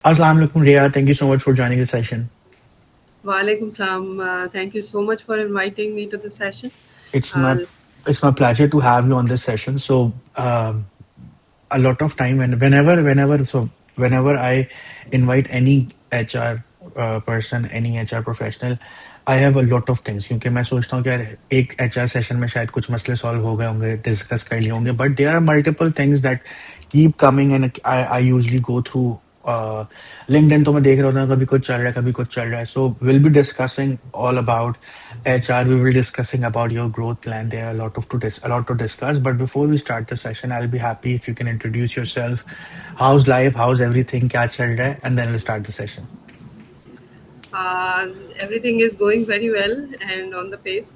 Assalamu alaikum, Riya. Thank you so much for joining the session. Walaikum salam. Thank you so much for inviting me to the session. It's my Uh, it's my pleasure to have you on this session. A lot of time whenever I invite any HR person, any HR professional, I have a lot of things क्योंकि मैं सोचता हूँ कि यार एक HR session में शायद कुछ मसले सॉल्व हो गए होंगे, डिस्कस कर लिए होंगे, but there are multiple things that keep coming and I usually go through LinkedIn. तो मैं देख रहा होता हूँ कभी कुछ चल रहा है, कभी कुछ चल रहा है. So we'll be discussing all about HR. We will discussing about your growth plan. There are a lot to discuss. But before we start the session, I'll be happy if you can introduce yourself. How's life? How's everything? क्या चल रहा है? And then we'll start the session. uh, Everything is going very well and on the pace.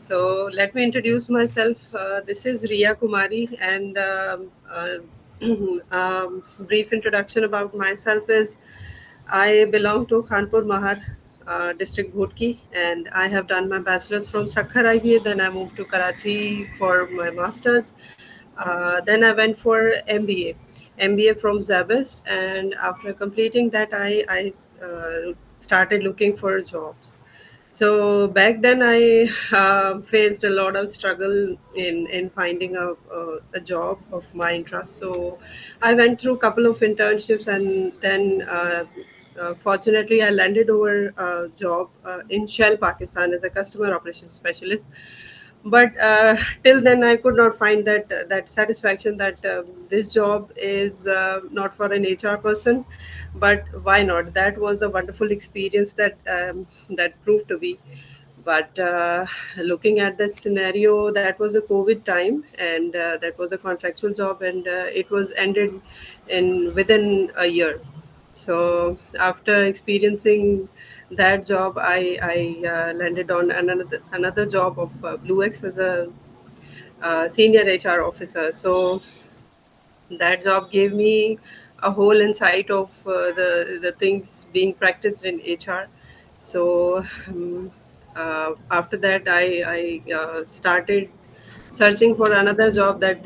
So let me introduce myself. This is Riya Kumari, and brief introduction about myself is I belong to Khanpur Mahar. District Bhotki, and I have done my bachelor's from Sakhar IBA. Then I moved to Karachi for my master's. Then I went for MBA from Zabest, and after completing that, I started looking for jobs. So back then, I faced a lot of struggle in finding a job of my interest. So I went through a couple of internships, and then fortunately, I landed over a job in Shell, Pakistan, as a customer operations specialist. But till then, I could not find that satisfaction that this job is not for an HR person. But why not? That was a wonderful experience that proved to be. But looking at that scenario, that was a COVID time, and that was a contractual job, and it was ended in within a year. So after experiencing that job, I landed on another job of BlueX as a senior HR officer. So that job gave me a whole insight of the things being practiced in HR. So after that, I started searching for another job that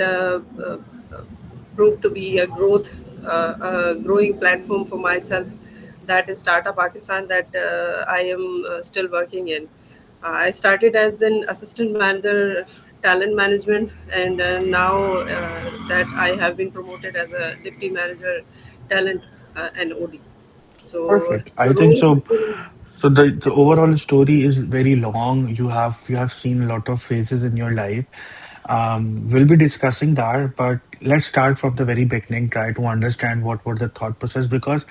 proved to be a growing platform for myself. That is Startup Pakistan that I am still working in. I started as an assistant manager, talent management, and now that I have been promoted as a deputy manager, talent and OD. So Perfect. the I think role has so. been, So the overall story is very long. You have seen a lot of phases in your life. We'll be discussing that, but let's start from the very beginning. Try to understand what were the thought process. Because,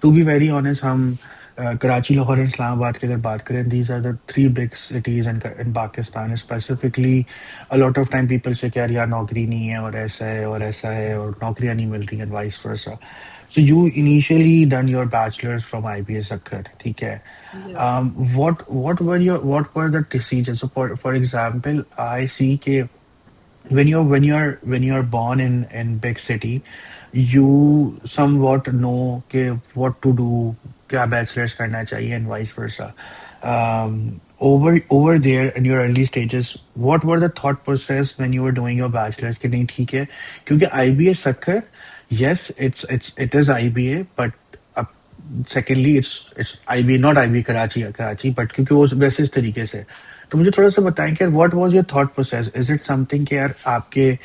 to be very honest, हम Karachi, Lahore, and Islamabad की अगर बात करें, these are the three big cities in Pakistan. Specifically, a lot of time people say कि यार यहाँ नौकरी नहीं है और ऐसा है और नौकरियाँ नहीं मिल रही and vice versa. So you initially done your bachelor's from IBS Akkar, ठीक है? yeah. What were the decisions? So for example, I see कि when you're born in big city, you somewhat know कि what to do, क्या bachelor's करना चाहिए and vice versa. Over there in your early stages, what were the thought process when you were doing your bachelor's कि नहीं ठीक है क्योंकि IBA Sakkar, yes, it is IBA, but uh, secondly it's IB, not IB Karachi, but क्योंकि वो वैसे इस तरीके से. तो मुझे थोड़ा सा बताएं कि what was your thought process. Is it something कि यार आपके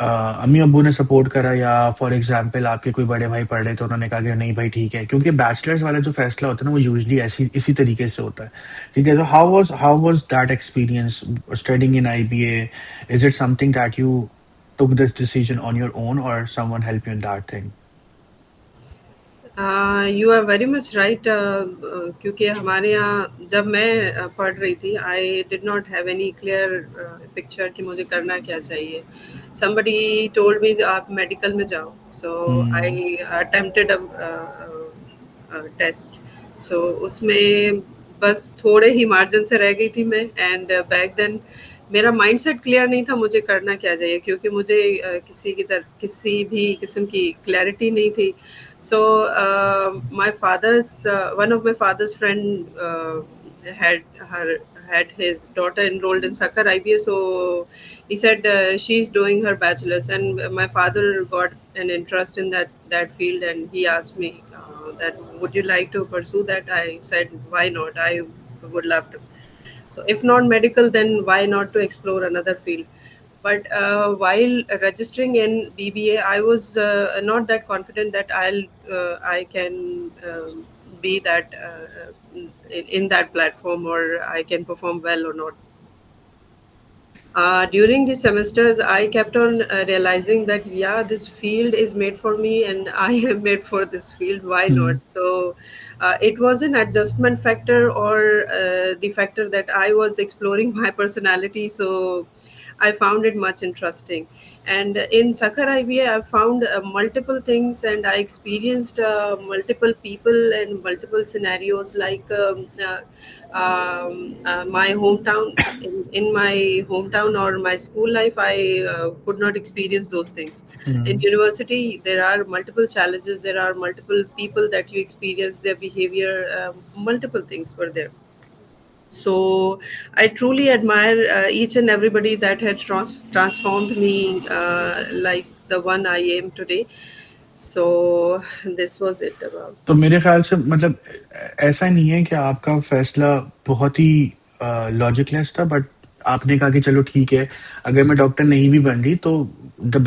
अम्मी अब्बू ने सपोर्ट करा, या फॉर एग्जांपल आपके कोई बड़े भाई पढ़ रहे तो उन्होंने कहा कि नहीं भाई ठीक है, क्योंकि बैचलर्स वाला जो फैसला होता है ना वो यूजुअली ऐसी इसी तरीके से होता है. ठीक है, तो how was that experience studying in IBA. Is it something that you took this decision on your own or someone helped you in that thing? You are very much right. क्योंकि हमारे यहाँ जब मैं पढ़ रही थी, I did not have any clear picture कि मुझे करना क्या चाहिए. somebody told me आप मेडिकल में जाओ. So Hmm. I attempted a test. So उसमें बस थोड़े ही मार्जिन से रह गई थी मैं. एंड बैक देन मेरा माइंडसेट क्लियर नहीं था मुझे करना क्या चाहिए, क्योंकि मुझे किसी भी किस्म की क्लैरिटी नहीं थी. So my father's one of my father's friend had her had his daughter enrolled in Sakkar IBA. So he said she's doing her bachelor's, and my father got an interest in that field, and he asked me. that would you like to pursue that? I said, why not? I would love to. So if not medical, then why not to explore another field? But while registering in BBA, I was not that confident that I can be that in that platform, or I can perform well or not. During the semesters, I kept on realizing that yeah, this field is made for me, and I am made for this field. Why not? Hmm. So it was an adjustment factor, or the factor that I was exploring my personality. So I found it much interesting. And in Sakhar IBA, I found multiple things, and I experienced multiple people and multiple scenarios. Like my hometown, in my hometown or my school life, I could not experience those things. In Hmm. university, there are multiple challenges. There are multiple people that you experience their behavior. Multiple things were there. So I truly admire each and everybody that had transformed me like the one I am today. So this was it about. तो मेरे ख्याल से मतलब ऐसा नहीं है कि आपका फैसला बहुत ही लॉजिकलेस था, बट आपने कहा कि चलो ठीक है, अगर मैं डॉक्टर नहीं भी बन रही तो the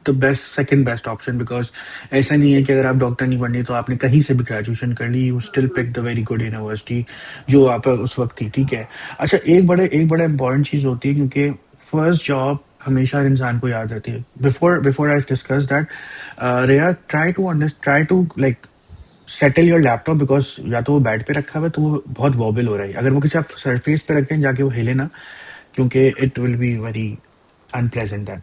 best second best option, because ऐसा नहीं है कि अगर आप डॉक्टर नहीं बन रही तो आपने कहीं से भी ग्रेजुएशन कर ली, you still pick the very good university जो आप उस वक्त थी, ठीक है। अच्छा, एक बड़ा इंपॉर्टेंट चीज होती है, क्योंकि फर्स्ट जॉब हमेशा हर इंसान को याद रहती है। Before before I discuss that, रेया, try to like settle your laptop, because या तो वो बेड पे रखा हुआ है तो वो बहुत वॉबल हो रहा है। अगर वो किसी आप सरफेस पे रखें जाके वो हिले ना, क्योंकि it will be very unpleasant that.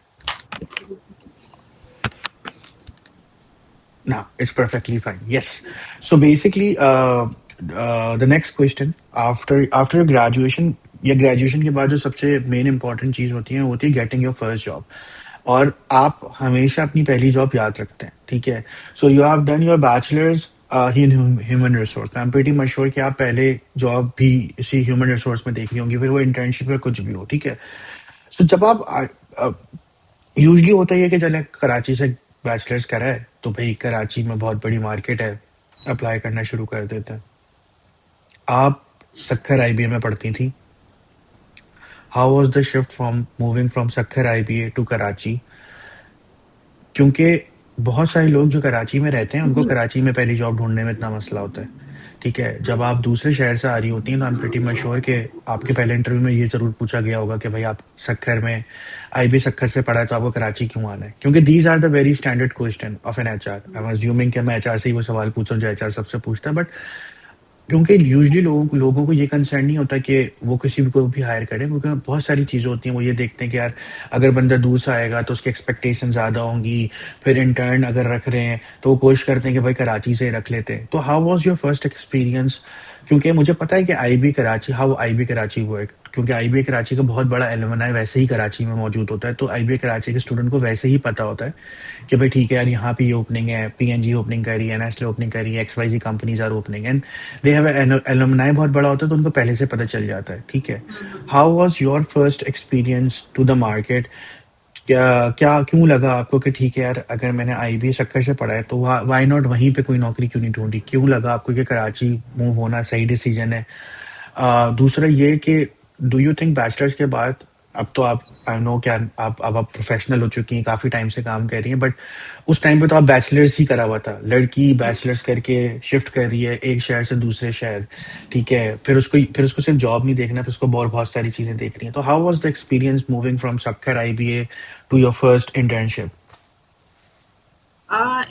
No, it's perfectly fine. Yes. So basically, the next question, after graduation या ग्रेजुएशन के बाद जो सबसे मेन इंपॉर्टेंट चीज होती है, वो होती है गेटिंग योर फर्स्ट जॉब। और आप हमेशा अपनी पहली जॉब याद रखते हैं, ठीक है। So you have done your bachelors in human resource. I am pretty much sure कि आप पहले जॉब भी इसी ह्यूमन रिसोर्स में देख रही होंगी, फिर वो इंटर्नशिप या कुछ भी हो, ठीक है। सो जब आप यूजली होता ही है कि चले कराची से बैचलर्स करा है तो भाई कराची में बहुत बड़ी मार्केट है, अप्लाई करना शुरू कर देते हैं। आप सक्खर आईबीए में पढ़ती थी। How was the shift from moving from Sukkur IBA to Karachi? क्योंकि बहुत सारे लोग जो कराची में रहते हैं उनको कराची में पहली जॉब ढूंढने में इतना मसला होता है, ठीक है। जब आप दूसरे शहर से आ रही होती हैं तो आई एम प्रीटी मच श्योर कि आपके पहले इंटरव्यू में ये जरूर पूछा गया होगा कि भाई आप सक्खर में आईबी सक्खर से पढ़ा है तो आपको कराची क्यों आना है? क्योंकि these are the very standard question of an HR. I am assuming कि मैं एचआर से ही वो सवाल पूछूं जो एचआर सबसे पूछता है, बट क्योंकि यूजली लोगों को ये कंसर्न नहीं होता कि वो किसी भी को भी हायर करें, क्योंकि बहुत सारी चीज़ें होती हैं। वो ये देखते हैं कि यार अगर बंदा दूर से आएगा तो उसकी एक्सपेक्टेशन ज़्यादा होंगी, फिर इंटर्न अगर रख रहे हैं तो वो कोशिश करते हैं कि भाई कराची से ही रख लेते हैं। तो how was your first experience? क्योंकि मुझे पता है कि IB Karachi, how IB Karachi work, क्योंकि आईबी कराची का बहुत बड़ा एलुमनाई वैसे ही कराची में मौजूद होता है, तो आईबी कराची के स्टूडेंट को वैसे ही पता होता है कि भाई ठीक है यार, यहाँ पे ये ओपनिंग है, पीएनजी ओपनिंग करी है, नेस्ले ओपनिंग करी है, XYZ companies are opening, and they have alumni बहुत बड़ा होता है तो उनको पहले से पता चल जाता है, ठीक है। How was your first experience to the market? क्या क्या क्यों लगा आपको कि ठीक है यार, अगर मैंने आईबी सक्कर से पढ़ा है तो व्हाई नॉट वहीं पे कोई नौकरी क्यों नहीं ढूंढी? क्यों लगा आपको कि कराची मूव होना सही डिसीजन है? दूसरा ये कि डू यू थिंक बैचलर्स के बाद, अब तो आप, आई नो क्या, आप प्रोफेशनल हो चुकी हैं, काफी टाइम से काम कर रही हैं, बट उस टाइम पे तो आप बैचलर्स ही करा हुआ था। लड़की बैचलर्स करके शिफ्ट कर रही है एक शहर से दूसरे शहर, ठीक है, फिर उसको सिर्फ जॉब नहीं देखना, फिर उसको बहुत सारी चीजें देखनी है। तो how was the experience moving from Sukkur IBA to your first internship?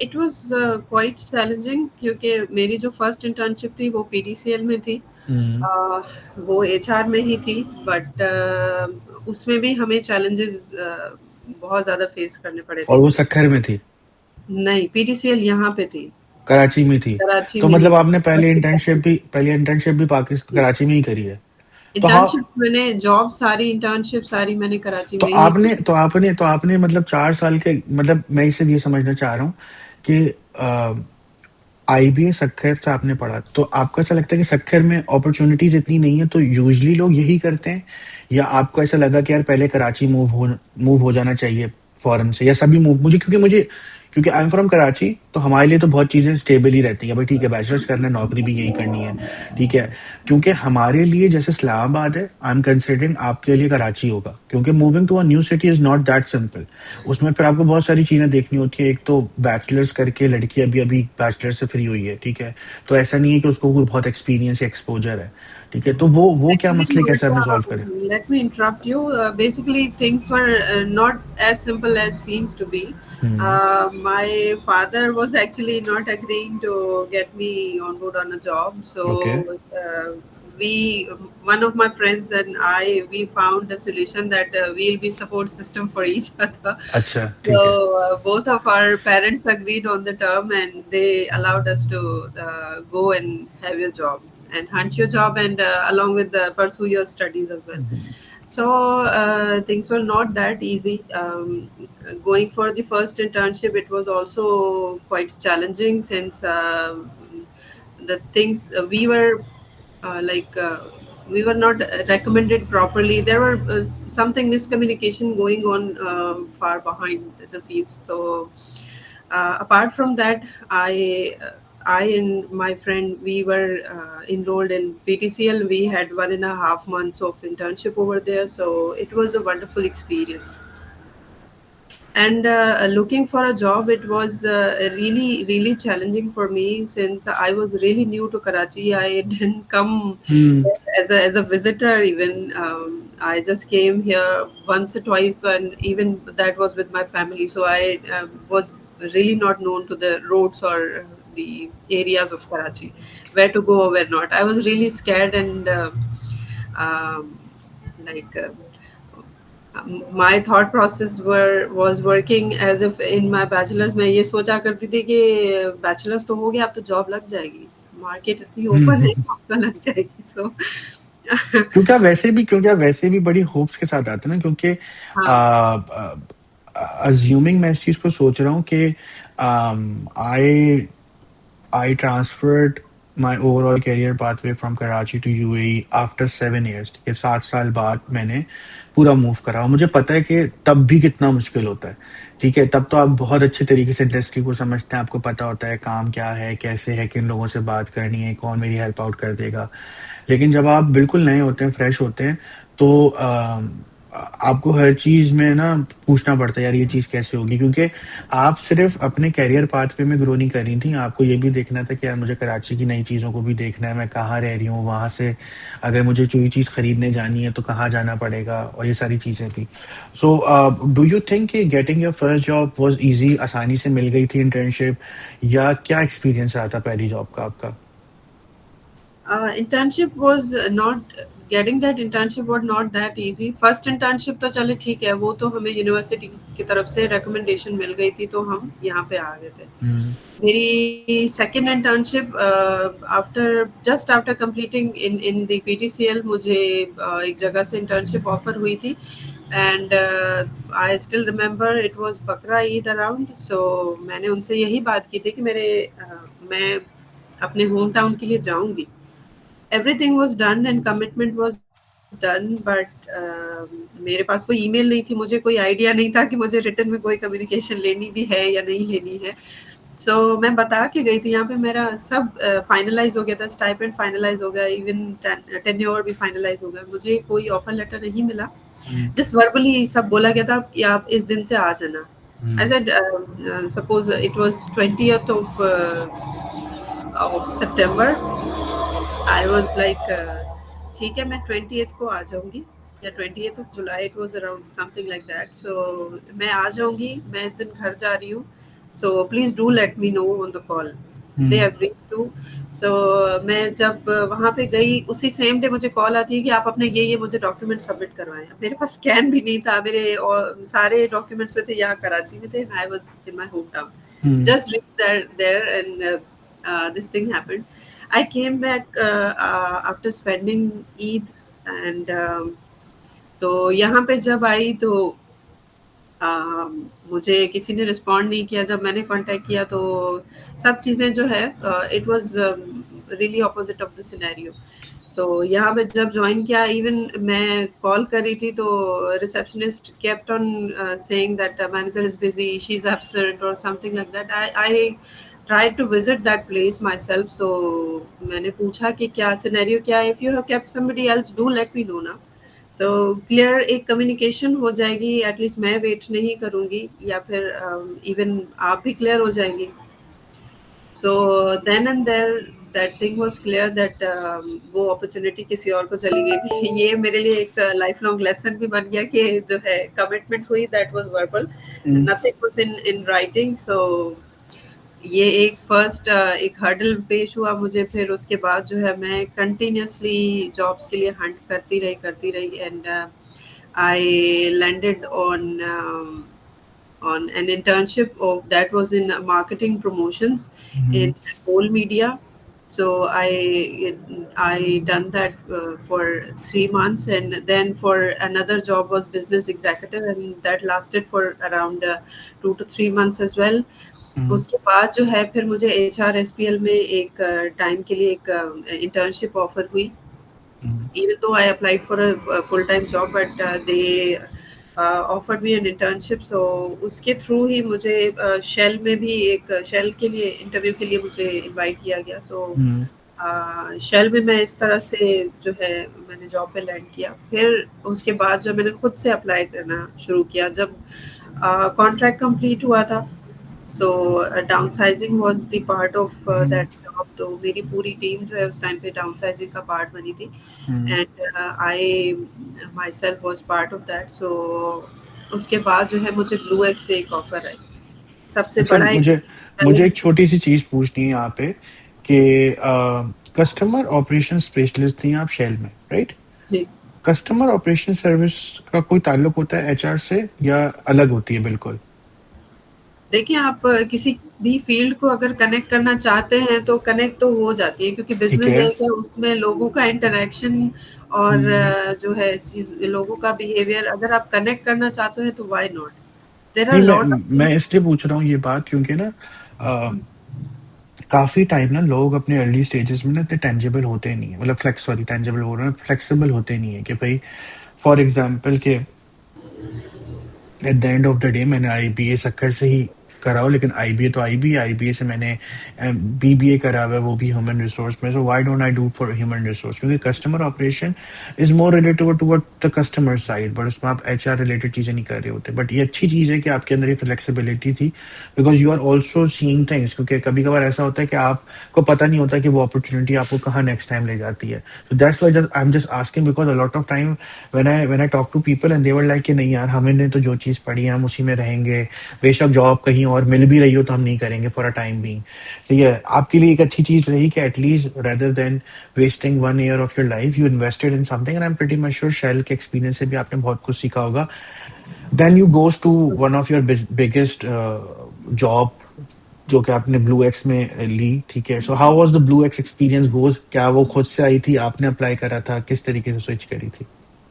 It was quite challenging, क्योंकि मेरी जो फर्स्ट इंटर्नशिप थी वो पीडीसीएल में थी। uh, वो एचआर में ही थी, बट उसमें भी हमें चैलेंजेस बहुत ज़्यादा फेस करने पड़े और थे। वो सक्खर में थी? नहीं, पीडीसीएल यहाँ पे थी, कराची में थी? कराची तो में नहीं मतलब थी। आपने पहली इंटर्नशिप भी पाकिस्तान कराची में ही करी है? तो हाँ, इंटर्नशिप मैंने, जॉब सारी, इंटर्नशिप सारी मैंने कराची तो में ही की। आपने मतलब 4 साल के, मतलब मैं इसे ये समझना चाह रहा हूँ कि आईबीए सक्खर से आपने पढ़ा, तो आपको ऐसा लगता है कि सक्खर में अपॉर्चुनिटीज इतनी नहीं है तो यूजली लोग यही करते हैं, या आपको ऐसा लगा कि यार पहले कराची मूव हो जाना चाहिए फौरन से, या सभी मूव, क्योंकि आई एम फ्रॉम कराची, तो हमारे लिए तो बहुत चीज़ें स्टेबल ही रहती हैं, भाई ठीक है बैचलर्स करना है, नौकरी भी यहीं करनी है, ठीक है। क्योंकि हमारे लिए जैसे इस्लामाबाद है, आई एम कंसिडरिंग आपके लिए कराची होगा, क्योंकि moving to a new city is not that simple. उसमें फिर आपको बहुत सारी चीज़ें देखनी होती है। एक तो बैचलर्स करके लड़की अभी अभी बैचलर से फ्री हुई है, ठीक है, तो ऐसा नहीं है कि उसको कोई बहुत एक्सपीरियंस या एक्सपोजर है, ठीक है, तो वो क्या Actually, मसले कैसे आपने Monica, सॉल्व करे? let me interrupt you. Basically, things were not as simple as seems to be. Hmm. My father was actually not agreeing to get me on board on a job. Okay. So we, one of my friends and I, we found a solution that we'll be support system for each other. अच्छा, ठीक है। So both of our parents agreed on the term, and they allowed us to go and have your job and hunt your job, and along with pursue your studies as well. Hmm. So things were not that easy. Going for the first internship, it was also quite challenging since the things like we were not recommended properly. There were something miscommunication going on far behind the scenes. So apart from that, I and my friend, we were enrolled in PTCL. We had 1.5 months of internship over there, so it was a wonderful experience. And looking for a job, it was really, really challenging for me since I was really new to Karachi. I didn't come hmm. as a visitor, even. I just came here once or twice, and even that was with my family. So I was really not known to the roads or the areas of Karachi, where to go or where not. I was really scared and um, like. My thought process was working as if in my bachelor's मैं ये सोचा करती थी कि bachelors तो हो गया, अब तो जॉब लग जाएगी, मार्केट इतनी ओपन है, हम्म। आपका लग जाएगी। सो क्योंकि आप वैसे भी बड़ी होप्स के साथ आते हैं ना, क्योंकि हाँ। अज्यूमिंग मैं इस चीज को सोच रहा हूँ कि आई I transferred my overall career pathway from Karachi to UAE after 7 years, ठीक है, 7 साल बाद मैंने पूरा मूव करा, और मुझे पता है कि तब भी कितना मुश्किल होता है, ठीक है, तब तो आप बहुत अच्छे तरीके से इंडस्ट्री को समझते हैं, आपको पता होता है काम क्या है, कैसे है, किन लोगों से बात करनी है, कौन मेरी हेल्प आउट कर देगा। लेकिन जब आप बिल्कुल नए होते हैं, फ्रेश होते हैं, तो आपको हर चीज में ना पूछना पड़ता है, यार ये चीज कैसे होगी, क्योंकि आप सिर्फ अपने करियर पाथवे में ग्रो नहीं कर रही थी, आपको ये भी देखना था कि यार मुझे कराची की नई चीज़ों को भी देखना है, मैं कहाँ रह रही हूँ, वहाँ से अगर मुझे कोई चीज़ खरीदने जानी है तो कहाँ जाना पड़ेगा, और ये सारी चीज़ें थी। सो डू यू थिंक कि getting your first job was easy, आसानी से मिल गई थी इंटर्नशिप, या क्या एक्सपीरियंस रहा था पहली जॉब का आपका? internship was not getting that internship was not that easy. First internship तो चले ठीक है, वो तो हमें यूनिवर्सिटी की तरफ से recommendation मिल गई थी, तो हम यहाँ पे आ गए थे। हम्म। मेरी second internship after just after completing in the PTCL, मुझे एक जगह से इंटर्नशिप ऑफर हुई थी, and I still remember it was बकरा ईद अराउंड। सो मैंने उनसे यही बात की थी कि मैं अपने होम टाउन के लिए जाऊंगी। Everything was done and commitment was done, but मेरे पास कोई ईमेल नहीं थी, मुझे कोई आइडिया नहीं था कि मुझे रिटर्न में कोई कम्युनिकेशन लेनी भी है या नहीं लेनी है। सो मैं बता के गई थी, यहाँ पे मेरा सब फाइनलाइज हो गया था, स्टाइपेंड फाइनलाइज हो गया, इवन टेन्योर भी फाइनलाइज हो गया, मुझे कोई ऑफर लेटर नहीं मिला। हम्म। जस्ट वर्बली सब बोला गया था कि आप इस दिन से आ जाना। I hmm. Said suppose it was 20th of September. I was like ठीक है, मैं 20th को आ जाऊंगी, या 20th of July, it was around something like that. So मैं आ जाऊंगी, मैं इस दिन घर जा रही हूँ, so please do let me know on the call. They hmm. Agree to. So मैं जब वहाँ पे गई, उसी सेम डे मुझे कॉल आती है कि आप अपने ये मुझे डॉक्यूमेंट सबमिट करवाएं। मेरे पास स्कैन भी नहीं था, मेरे और सारे डॉक्यूमेंट्स थे यहाँ कराची में थे, I was in my home town. Hmm. Just reached there and this thing happened. I came back after spending Eid, and तो यहाँ पे जब आई तो मुझे किसी ने रिस्पॉन्ड नहीं किया। जब मैंने कांटेक्ट किया तो सब चीज़ें जो है, it was really opposite of the scenario. So यहाँ पे जब ज्वाइन किया, इवन मैं कॉल कर रही थी तो receptionist kept on saying that manager is busy, she is absent और something like that. I tried to visit that place myself. So मैंने पूछा कि क्या सिनेरियो क्या है, if you have kept somebody else do let me know ना. So clear एक communication हो जाएगी, एटलीस्ट मैं वेट नहीं करूँगी, या फिर इवन आप भी क्लियर हो जाएंगी. So then and there that thing was clear that वो अपॉर्चुनिटी किसी और को चली गई थी. ये मेरे लिए एक लाइफ लॉन्ग लेसन भी बन गया कि जो है कमिटमेंट हुई that was verbal, hmm, nothing was in in writing. So ये एक फर्स्ट एक हर्डल पेश हुआ मुझे. फिर उसके बाद जो है मैं कंटिन्यूअसली जॉब्स के लिए हंट करती रही and I landed on an internship of that was in marketing promotions hmm, in whole media. So I done that for 3 months, and then for another job was business executive, and that lasted for around 2 to 3 months as well. हम्म, उसके बाद जो है फिर मुझे HRSPL में एक time के लिए एक इंटर्नशिप ऑफर हुई. हम्म, Even though I applied for a full-time job, but they offered me an internship. So उसके थ्रू ही मुझे शेल में भी एक शेल के लिए इंटरव्यू के लिए मुझे इनवाइट किया गया. सो हम्म, शेल में मैं इस तरह से जो है मैंने जॉब पे लैंड किया. फिर उसके बाद जब मैंने खुद से अप्लाई करना शुरू किया, जब कॉन्ट्रैक्ट कंप्लीट हुआ था, so downsizing was the part of hmm, that job. तो मेरी पूरी टीम जो है उस टाइम पे डाउनसाइजिंग का पार्ट बनी थी, hmm. And I myself was part of that. So उसके बाद जो है मुझे ब्लू एक्स से एक ऑफर आई, सबसे अच्छा, बड़ा एक मुझे मुझे एक चैलेंज. छोटी सी चीज पूछनी है यहाँ पे कि कस्टमर ऑपरेशन स्पेशलिस्ट थी आप शेल में, राइट? जी, कस्टमर ऑपरेशन सर्विस का कोई ताल्लुक होता है एचआर से या अलग होती है बिल्कुल? देखिए आप किसी भी फील्ड को अगर कनेक्ट करना चाहते हैं तो कनेक्ट तो हो जाती है, क्योंकि ठीक बिजनेस है। एक है, उसमें लोगों का इंटरेक्शन और हम्म, जो है चीज लोगों का बिहेवियर अगर आप कनेक्ट करना चाहते हैं तो व्हाई नॉट. देयर आर नहीं, मैं लॉट ऑफ मैं थिंग्स. इसलिए पूछ रहा हूँ ये बात क्योंकि ना काफी टाइम ना लोग अपने अर्ली स्टेजेस में ना इतने टेंजिबल होते नहीं है, मतलब फ्लेक्स सॉरी टेंजिबल बोल रहा हूँ, फ्लेक्सिबल होते नहीं है कि भाई फॉर एग्जाम्पल के at the end of the day मैंने आईबीए सक्कर से ही करा हो, लेकिन आईबीए तो आईबीए से मैंने बीबीए करा हुआ है, वो भी ह्यूमन रिसोर्स में. So why don't I do for human resource? क्योंकि customer operation is more related toward the customer side, but उसमें आप एचआर रिलेटेड चीजें नहीं कर रहे होते. बट ये अच्छी चीज है कि आपके अंदर ये फ्लेक्सिबिलिटी थी, because you are also seeing things. क्योंकि कभी कभार ऐसा होता है कि आपको पता नहीं होता कि वो अपॉर्चुनिटी आपको कहाँ नेक्स्ट टाइम ले जाती है. तो that's why I am just asking, because a lot of time when I talk to people and they were like कि नहीं यार, हमने तो जो चीज पढ़ी है हम उसी में रहेंगे, बेशक जॉब कहीं और मिल भी रही हो तो हम नहीं करेंगे फॉर अ टाइम बीइंग. ठीक है, आपके लिए एक अच्छी चीज रही कि at least rather than wasting 1 year of your life you invested in something, and I am pretty much sure Shell के एक्सपीरियंस से भी आपने बहुत कुछ सीखा होगा. Then you goes to one of your biggest job जो कि आपने ब्लू एक्स में ली. ठीक है, so how was the Blue Ex experience goes? क्या वो खुद से आई थी, आपने अप्लाई करा था, किस तरीके से स्विच करी थी?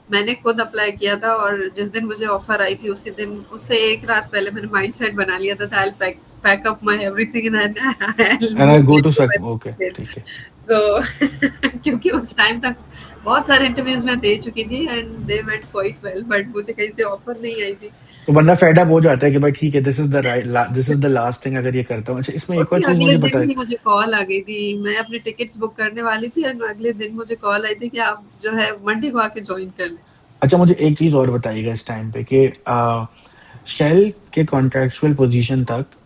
मैंने खुद अप्लाई किया था, और जिस दिन मुझे ऑफर आई थी उसी दिन, उससे एक रात पहले मैंने माइंडसेट बना लिया था, I will pack up my everything and I will and I move go to to my सक. Okay, place. ठीक है. सो क्योंकि उस टाइम तक बहुत सारे इंटरव्यूज मैं दे चुकी थी and they went quite well, but मुझे कहीं से ऑफर नहीं आई थी. तो बंदा फेड अप हो जाता है कि भाई ठीक है, this is the right, this is the last thing अगर ये करता हूँ. अच्छा, इसमें एक और उसके चीज अगले मुझे दिन बताए. ही मुझे कॉल आ गई थी, मैं अपनी टिकट्स बुक करने वाली थी और अगले दिन मुझे कॉल आई थी कि आप जो है मंडे को आके ज्वाइन कर लें. अच्छा, मुझे एक चीज और बताइएगा इस टाइम पे कि शेल के कॉन्ट्रेक्चुअल पोजीशन तक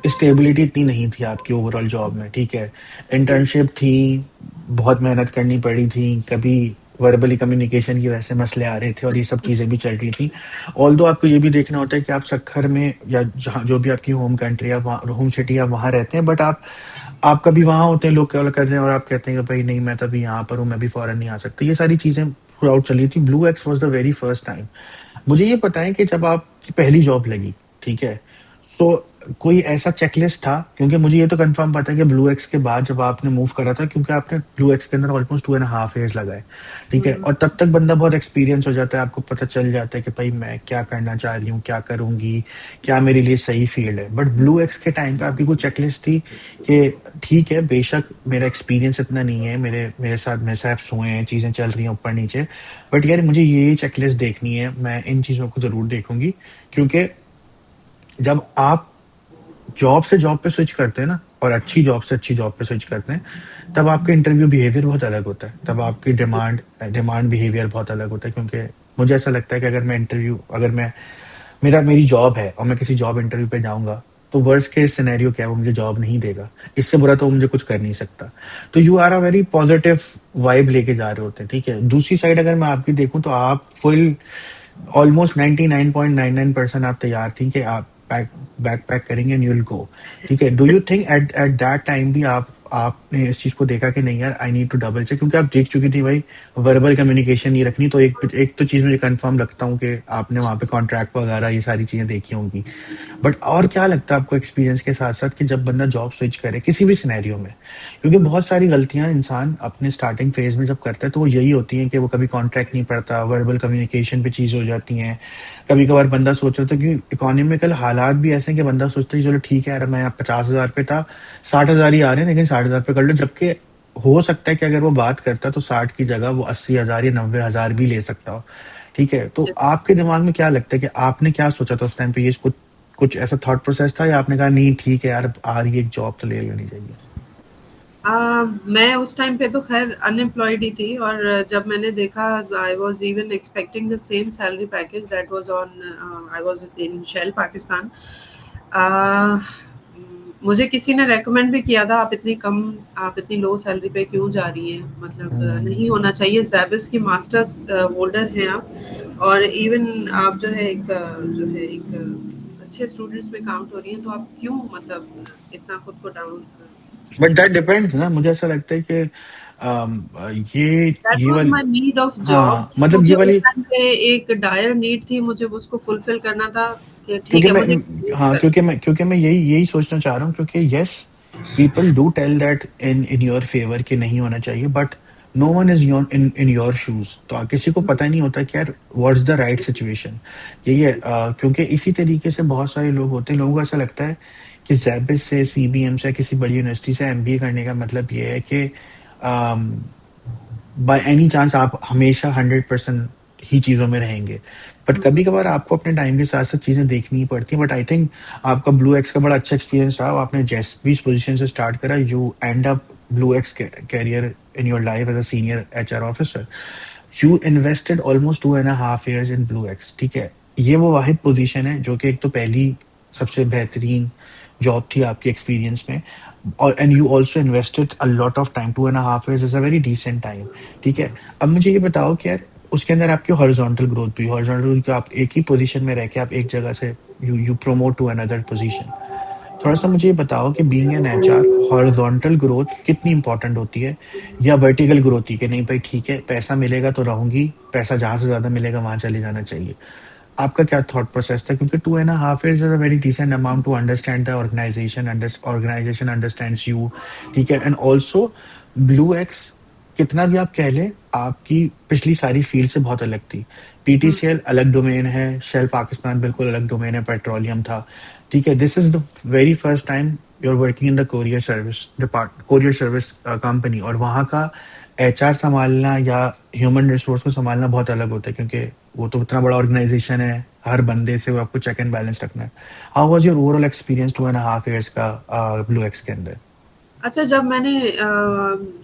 स्टेबिलिटी इतनी नहीं थी आपकी ओवरऑल जॉब में. ठीक है, इंटर्नशिप थी, बहुत मेहनत करनी पड़ी थी, कभी वर्बली कम्युनिकेशन की वजह से मसले आ रहे थे और ये सब चीजें भी चल रही थी. ऑल्दो आपको ये भी देखना होता है कि आप सक्खर में या जहाँ जो भी आपकी होम कंट्री या होम सिटी आप वहाँ रहते हैं, बट आप कभी वहाँ होते हैं, लोग कॉल करते हैं और आप कहते हैं कि भाई नहीं मैं तो अभी यहाँ पर हूँ, मैं भी फॉरन नहीं आ सकता. ये सारी चीजें थ्रू आउट चली थी. Blue x was the very first time. मुझे ये पता है कि जब आपकी पहली जॉब लगी, ठीक है, तो कोई ऐसा चेकलिस्ट था, क्योंकि मुझे ये तो कंफर्म पता है कि ब्लू एक्स के बाद जब आपने मूव करा था, क्योंकि आपने ब्लू एक्स के अंदर ऑलमोस्ट 2.5 years लगाए, ठीक है, हुँ, और तब तक बंदा बहुत एक्सपीरियंस हो जाता है, आपको पता चल जाता है कि भाई मैं क्या करना चाह रही हूँ, क्या करूंगी, क्या मेरे लिए सही फील्ड है। बट ब्लू एक्स के टाइम पे आपकी कोई चेकलिस्ट थी कि ठीक है, बेशक मेरा एक्सपीरियंस इतना नहीं है, मेरे मेरे साथ मिसहैप्स हुए हैं, चीजें चल रही हैं ऊपर नीचे, बट यार मुझे ये चेकलिस्ट देखनी है, मैं इन चीजों को जरूर देखूंगी, क्योंकि जब आप जॉब से जॉब पे स्विच करते हैं ना, और अच्छी जॉब से अच्छी जॉब पे स्विच करते हैं, तब आपका इंटरव्यू बिहेवियर बहुत अलग होता है, तब आपकी डिमांड डिमांड बिहेवियर बहुत अलग होता है। क्योंकि मुझे ऐसा लगता है कि अगर मैं मेरी जॉब है और मैं किसी जॉब इंटरव्यू पे जाऊंगा, तो वर्स्ट केस सिनेरियो क्या है, वो मुझे जॉब नहीं देगा, इससे बुरा तो वो मुझे कुछ कर नहीं सकता। तो you are a very positive vibe लेके जा रहे होते हैं, ठीक है। दूसरी साइड अगर मैं आपकी देखूं, तो आप फुल ऑलमोस्ट 99.99% आप तैयार थी कि आप बैक पैक करेंगे एंड यूल गो, ठीक है। Do you think at at that time भी आपने इस चीज को देखा कि नहीं यार, I need to double check, क्योंकि आप देख चुकी थी भाई, वर्बल कम्युनिकेशन नहीं रखनी, तो एक तो चीज मुझे कंफर्म रखता हूँ कि आपने वहां पे कॉन्ट्रैक्ट वगैरह ये सारी चीजें देखी होंगी। बट और क्या लगता है आपको एक्सपीरियंस के साथ साथ, कि जब बंदा जॉब स्विच करे किसी भी सिनेरियो में, क्योंकि बहुत सारी गलतियां इंसान अपने स्टार्टिंग फेज में जब करता है, तो वो यही होती हैं कि वो कभी कॉन्ट्रैक्ट नहीं पढ़ता, वर्बल कम्युनिकेशन पे चीज हो जाती हैं। कभी कभार बंदा सोच रहा था कि इकोनॉमिकल हालात भी ऐसे हैं कि बंदा सोचता है कि चलो ठीक है यार, मैं 50,000 पे था, 60,000 ही आ रहे हैं, लेकिन 60,000 पे कर लो, जबकि हो सकता है कि अगर वो बात करता तो 60 की जगह वो 80,000 या 90,000 भी ले सकता हो, ठीक है। तो आपके दिमाग में क्या लगता है कि आपने क्या सोचा था उस टाइम पे, ये कुछ कुछ ऐसा थॉट प्रोसेस था, या आपने कहा नहीं ठीक है यार, आ रही है एक जॉब तो ले लेनी चाहिए? अ, मैं उस टाइम पे तो ख़ैर अनएम्प्लॉयड ही थी और जब मैंने देखा I was even expecting the same salary package that was on I was in Shell Pakistan. Uh, मुझे किसी ने रिकमेंड भी किया था आप इतनी लो सैलरी पे क्यों जा रही हैं? मतलब हम्म। नहीं होना चाहिए। ज़ेबिस की मास्टर्स होल्डर हैं आप और इवन आप जो है एक अच्छे स्टूडेंट्स में काउंट हो रही हैं, तो आप क्यों मतलब इतना खुद को down but that degrade depends ना, मुझे ऐसा लगता है कि दैट ये वाज़ वाली, माय नीड ऑफ जॉब हाँ मतलब मुझे ये उस वाली, टाइम पे एक डायर नीड थी, मुझे उसको फुलफ़िल करना था कि ठीक क्योंकि है, मैं मुझे एक्सपीरियंस हाँ करना क्योंकि मैं यही यही सोचना चाह रहा हूँ, क्योंकि yes, people do tell that in in your favour कि नहीं होना चाहिए, but no one is your in your shoes, तो किसी को पता नहीं होता कि यार व्हाट्स द राइट सिचुएशन। यही है, क्योंकि इसी तरीके से बहुत सारे लोग होते हैं, लोगों को ऐसा लगता है कि जैबिस से, सीबीएम से, किसी बड़ी यूनिवर्सिटी से एमबीए करने का मतलब ये है कि बाय एनी चांस आप हमेशा 100% ही चीजों में रहेंगे। बट कभी कभार आपको अपने टाइम के साथ साथ चीजें देखनी ही पड़ती हैं। बट आई थिंक आपका ब्लू एक्स का बड़ा अच्छा एक्सपीरियंस रहा, आपने जैस भी इस पोजीशन से स्टार्ट करा, you end up Blue Ex career in your life as a senior HR officer. You invested almost 2.5 years in Blue Ex, ठीक है। ये वो वाहिद पोजीशन है जो कि एक तो पहली सबसे बेहतरीन जॉब थी आपके एक्सपीरियंस में, और and you also invested a lot of time, 2.5 years is a very decent time, ठीक है। अब मुझे ये बताओ कि यार उसके अंदर आपकी हॉरिजॉन्टल ग्रोथ भी, हॉरिजॉन्टल ग्रोथ, आप एक ही पोजीशन में रह के आप एक जगह से you promote to another position. थोड़ा सा मुझे ये बताओ कि being an HR, horizontal growth कितनी इंपॉर्टेंट होती है, या वर्टिकल ग्रोथ ही कि नहीं भाई ठीक है, पैसा मिलेगा तो रहूंगी, पैसा जहां से ज्यादा मिलेगा वहां चले जाना चाहिए। आपका क्या थॉट प्रोसेस था, क्योंकि 2.5 years is a very decent amount to understand the organisation, organisation understands you, ठीक है। एंड ऑल्सो ब्लू एक्स, कितना भी आप कह लें, आपकी पिछली सारी फील्ड से बहुत अलग थी। पीटीसीएल अलग डोमेन है, शेल पाकिस्तान बिल्कुल अलग डोमेन है, पेट्रोलियम था, ठीक है। This is the very first time you are working in the courier service courier service company, और वहाँ का एचआर संभालना या ह्यूमन रिसोर्स को संभालना बहुत अलग होता है, क्योंकि वो तो इतना बड़ा ऑर्गेनाइजेशन है, हर बंदे से वो आपको चेक एंड बैलेंस रखना है। How was your overall experience 2.5 years का ब्लू एक्स के अंदर? अच्छा, जब मैंने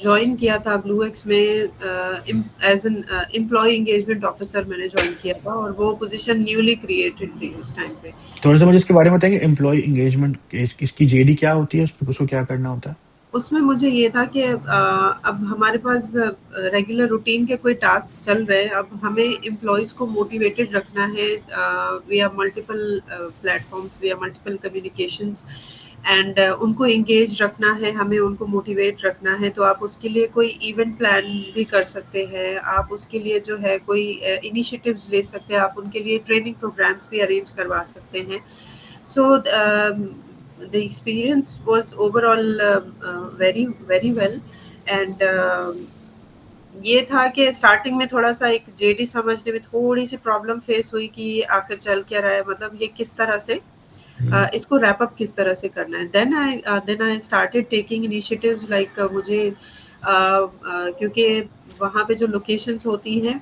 जॉइन किया था ब्लू एक्स में as an employee engagement officer मैंने जॉइन किया था और वो पोजीशन न्यूली क्रिएटेड थी उस टाइम पे। थोड़ा सा मुझे इसके बारे में बताएंगे, एम्प्लॉय एंगेजमेंट, इसकी जेडी क्या होती है, उसको क्या करना होता है? उसमें मुझे ये था कि अब हमारे पास रेगुलर रूटीन के कोई टास्क चल रहे हैं, अब हमें एम्प्लॉइज़ को मोटिवेटेड रखना है विया मल्टीपल प्लेटफ़ॉर्म्स, विया मल्टीपल कम्युनिकेशंस एंड उनको एंगेज रखना है, हमें उनको मोटिवेट रखना है, तो आप उसके लिए कोई इवेंट प्लान भी कर सकते हैं, आप उसके लिए जो है कोई इनिशिएटिव्स ले सकते हैं, आप उनके लिए ट्रेनिंग प्रोग्राम्स भी अरेंज करवा सकते हैं। सो the experience was overall very very well. And ये था कि स्टार्टिंग में थोड़ा सा एक जेडी समझने में थोड़ी सी प्रॉब्लम फेस हुई कि ये आखिर चल क्या रहा है, मतलब ये किस तरह से हम्म। इसको रैप अप किस तरह से करना है। Then I started taking initiatives like मुझे क्योंकि वहाँ पे जो लोकेशंस होती हैं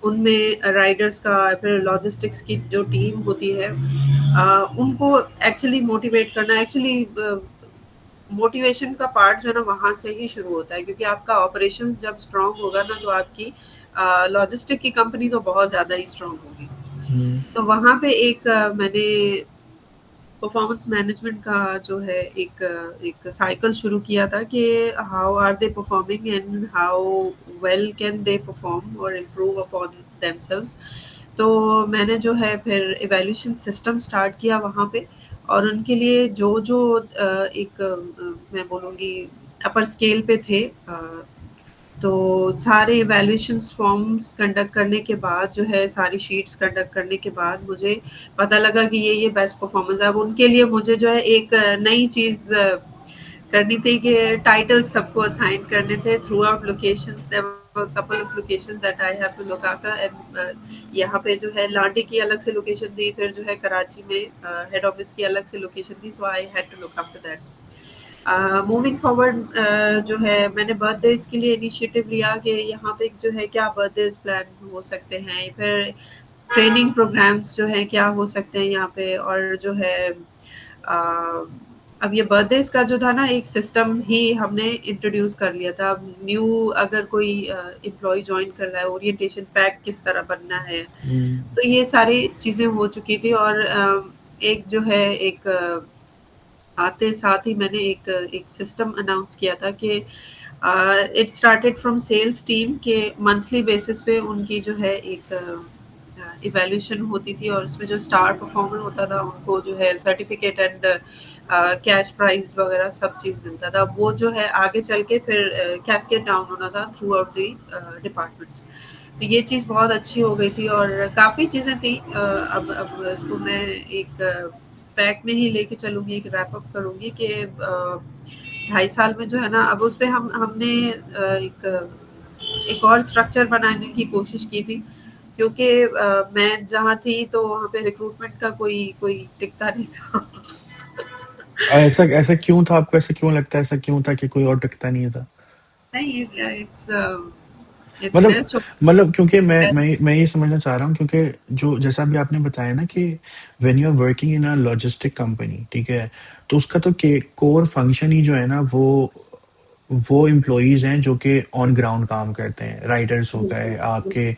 उनमें राइडर्स का फिर लॉजिस्टिक्स की जो टीम होती है उनको एक्चुअली मोटिवेट करना, एक्चुअली मोटिवेशन का पार्ट जो है ना वहाँ से ही शुरू होता है, क्योंकि आपका ऑपरेशंस जब स्ट्रांग होगा ना तो आपकी लॉजिस्टिक की कंपनी तो बहुत ज़्यादा ही स्ट्रांग होगी। हम्म। तो वहाँ पे एक मैंने परफॉर्मेंस मैनेजमेंट का जो है एक साइकिल शुरू किया था कि how are they performing and how well can they perform और इम्प्रूव अपॉन देमसेल्व्स। तो मैंने जो है फिर इवैल्यूएशन सिस्टम स्टार्ट किया वहाँ पे, और उनके लिए जो जो एक मैं बोलूँगी अपर स्केल पे थे, तो सारे इवैल्यूएशंस फॉर्म्स कंडक्ट करने के बाद जो है सारी शीट्स कंडक्ट करने के बाद मुझे पता लगा कि ये बेस्ट परफॉर्मेंस है। अब उनके लिए मुझे जो है एक नई चीज़ करनी थी कि टाइटल्स सबको असाइन करने थे throughout locations. There were couple of locations that I have to look after, and यहाँ पे जो है लांडी की अलग से लोकेशन थी, फिर जो है कराची में हेड ऑफिस की अलग से लोकेशन थी, so I had to look after that. Moving forward जो है मैंने बर्थडेज के लिए इनिशिएटिव लिया कि यहाँ पे जो है क्या बर्थडेज प्लान हो सकते हैं, फिर ट्रेनिंग प्रोग्राम्स जो है क्या हो सकते हैं यहाँ पे, और जो है अब ये बर्थडेज का जो था ना एक सिस्टम ही हमने इंट्रोड्यूस कर लिया था। अब न्यू अगर कोई एम्प्लॉय ज्वाइन कर रहा है, ओरिएंटेशन पैक किस तरह बनना है, हम्म। तो ये सारी चीज़ें हो चुकी थी। और एक जो है एक आते साथ ही मैंने एक सिस्टम अनाउंस किया था कि it started from sales team के मंथली बेसिस पे उनकी जो है एक इवैल्यूएशन होती थी, और उसमें जो स्टार परफॉर्मर होता था उनको जो है सर्टिफिकेट एंड कैश प्राइज वगैरह सब चीज़ मिलता था। वो जो है आगे चल के फिर कैस्केड डाउन होना था थ्रू आउट द डिपार्टमेंट्स। तो ये चीज़ बहुत अच्छी हो गई थी, और काफ़ी चीज़ें थी। अब इसको मैं एक पैक में ही लेके चलूँगी, एक रैप अप करूँगी कि 2.5 साल में जो है ना अब उस पे हमने एक और स्ट्रक्चर बनाने की कोशिश की थी, क्योंकि मैं जहाँ थी तो वहाँ पे रिक्रूटमेंट का कोई कोई टिकता नहीं था। ऐसा ऐसा क्यों था आपको? ऐसा क्यों लगता है? ऐसा क्यों था कि कोई और टिकता नहीं था? नहीं, इट्स मतलब देयर चॉइस। मतलब क्योंकि मैं ये समझना चाह रहा हूँ, क्योंकि जो जैसा अभी आपने बताया ना कि when you are working in a logistic company, ठीक है, तो उसका तो कोर फंक्शन ही जो है ना वो एम्प्लॉयज हैं जो कि ऑन ग्राउंड काम करते हैं। राइडर्स हो गए आपके,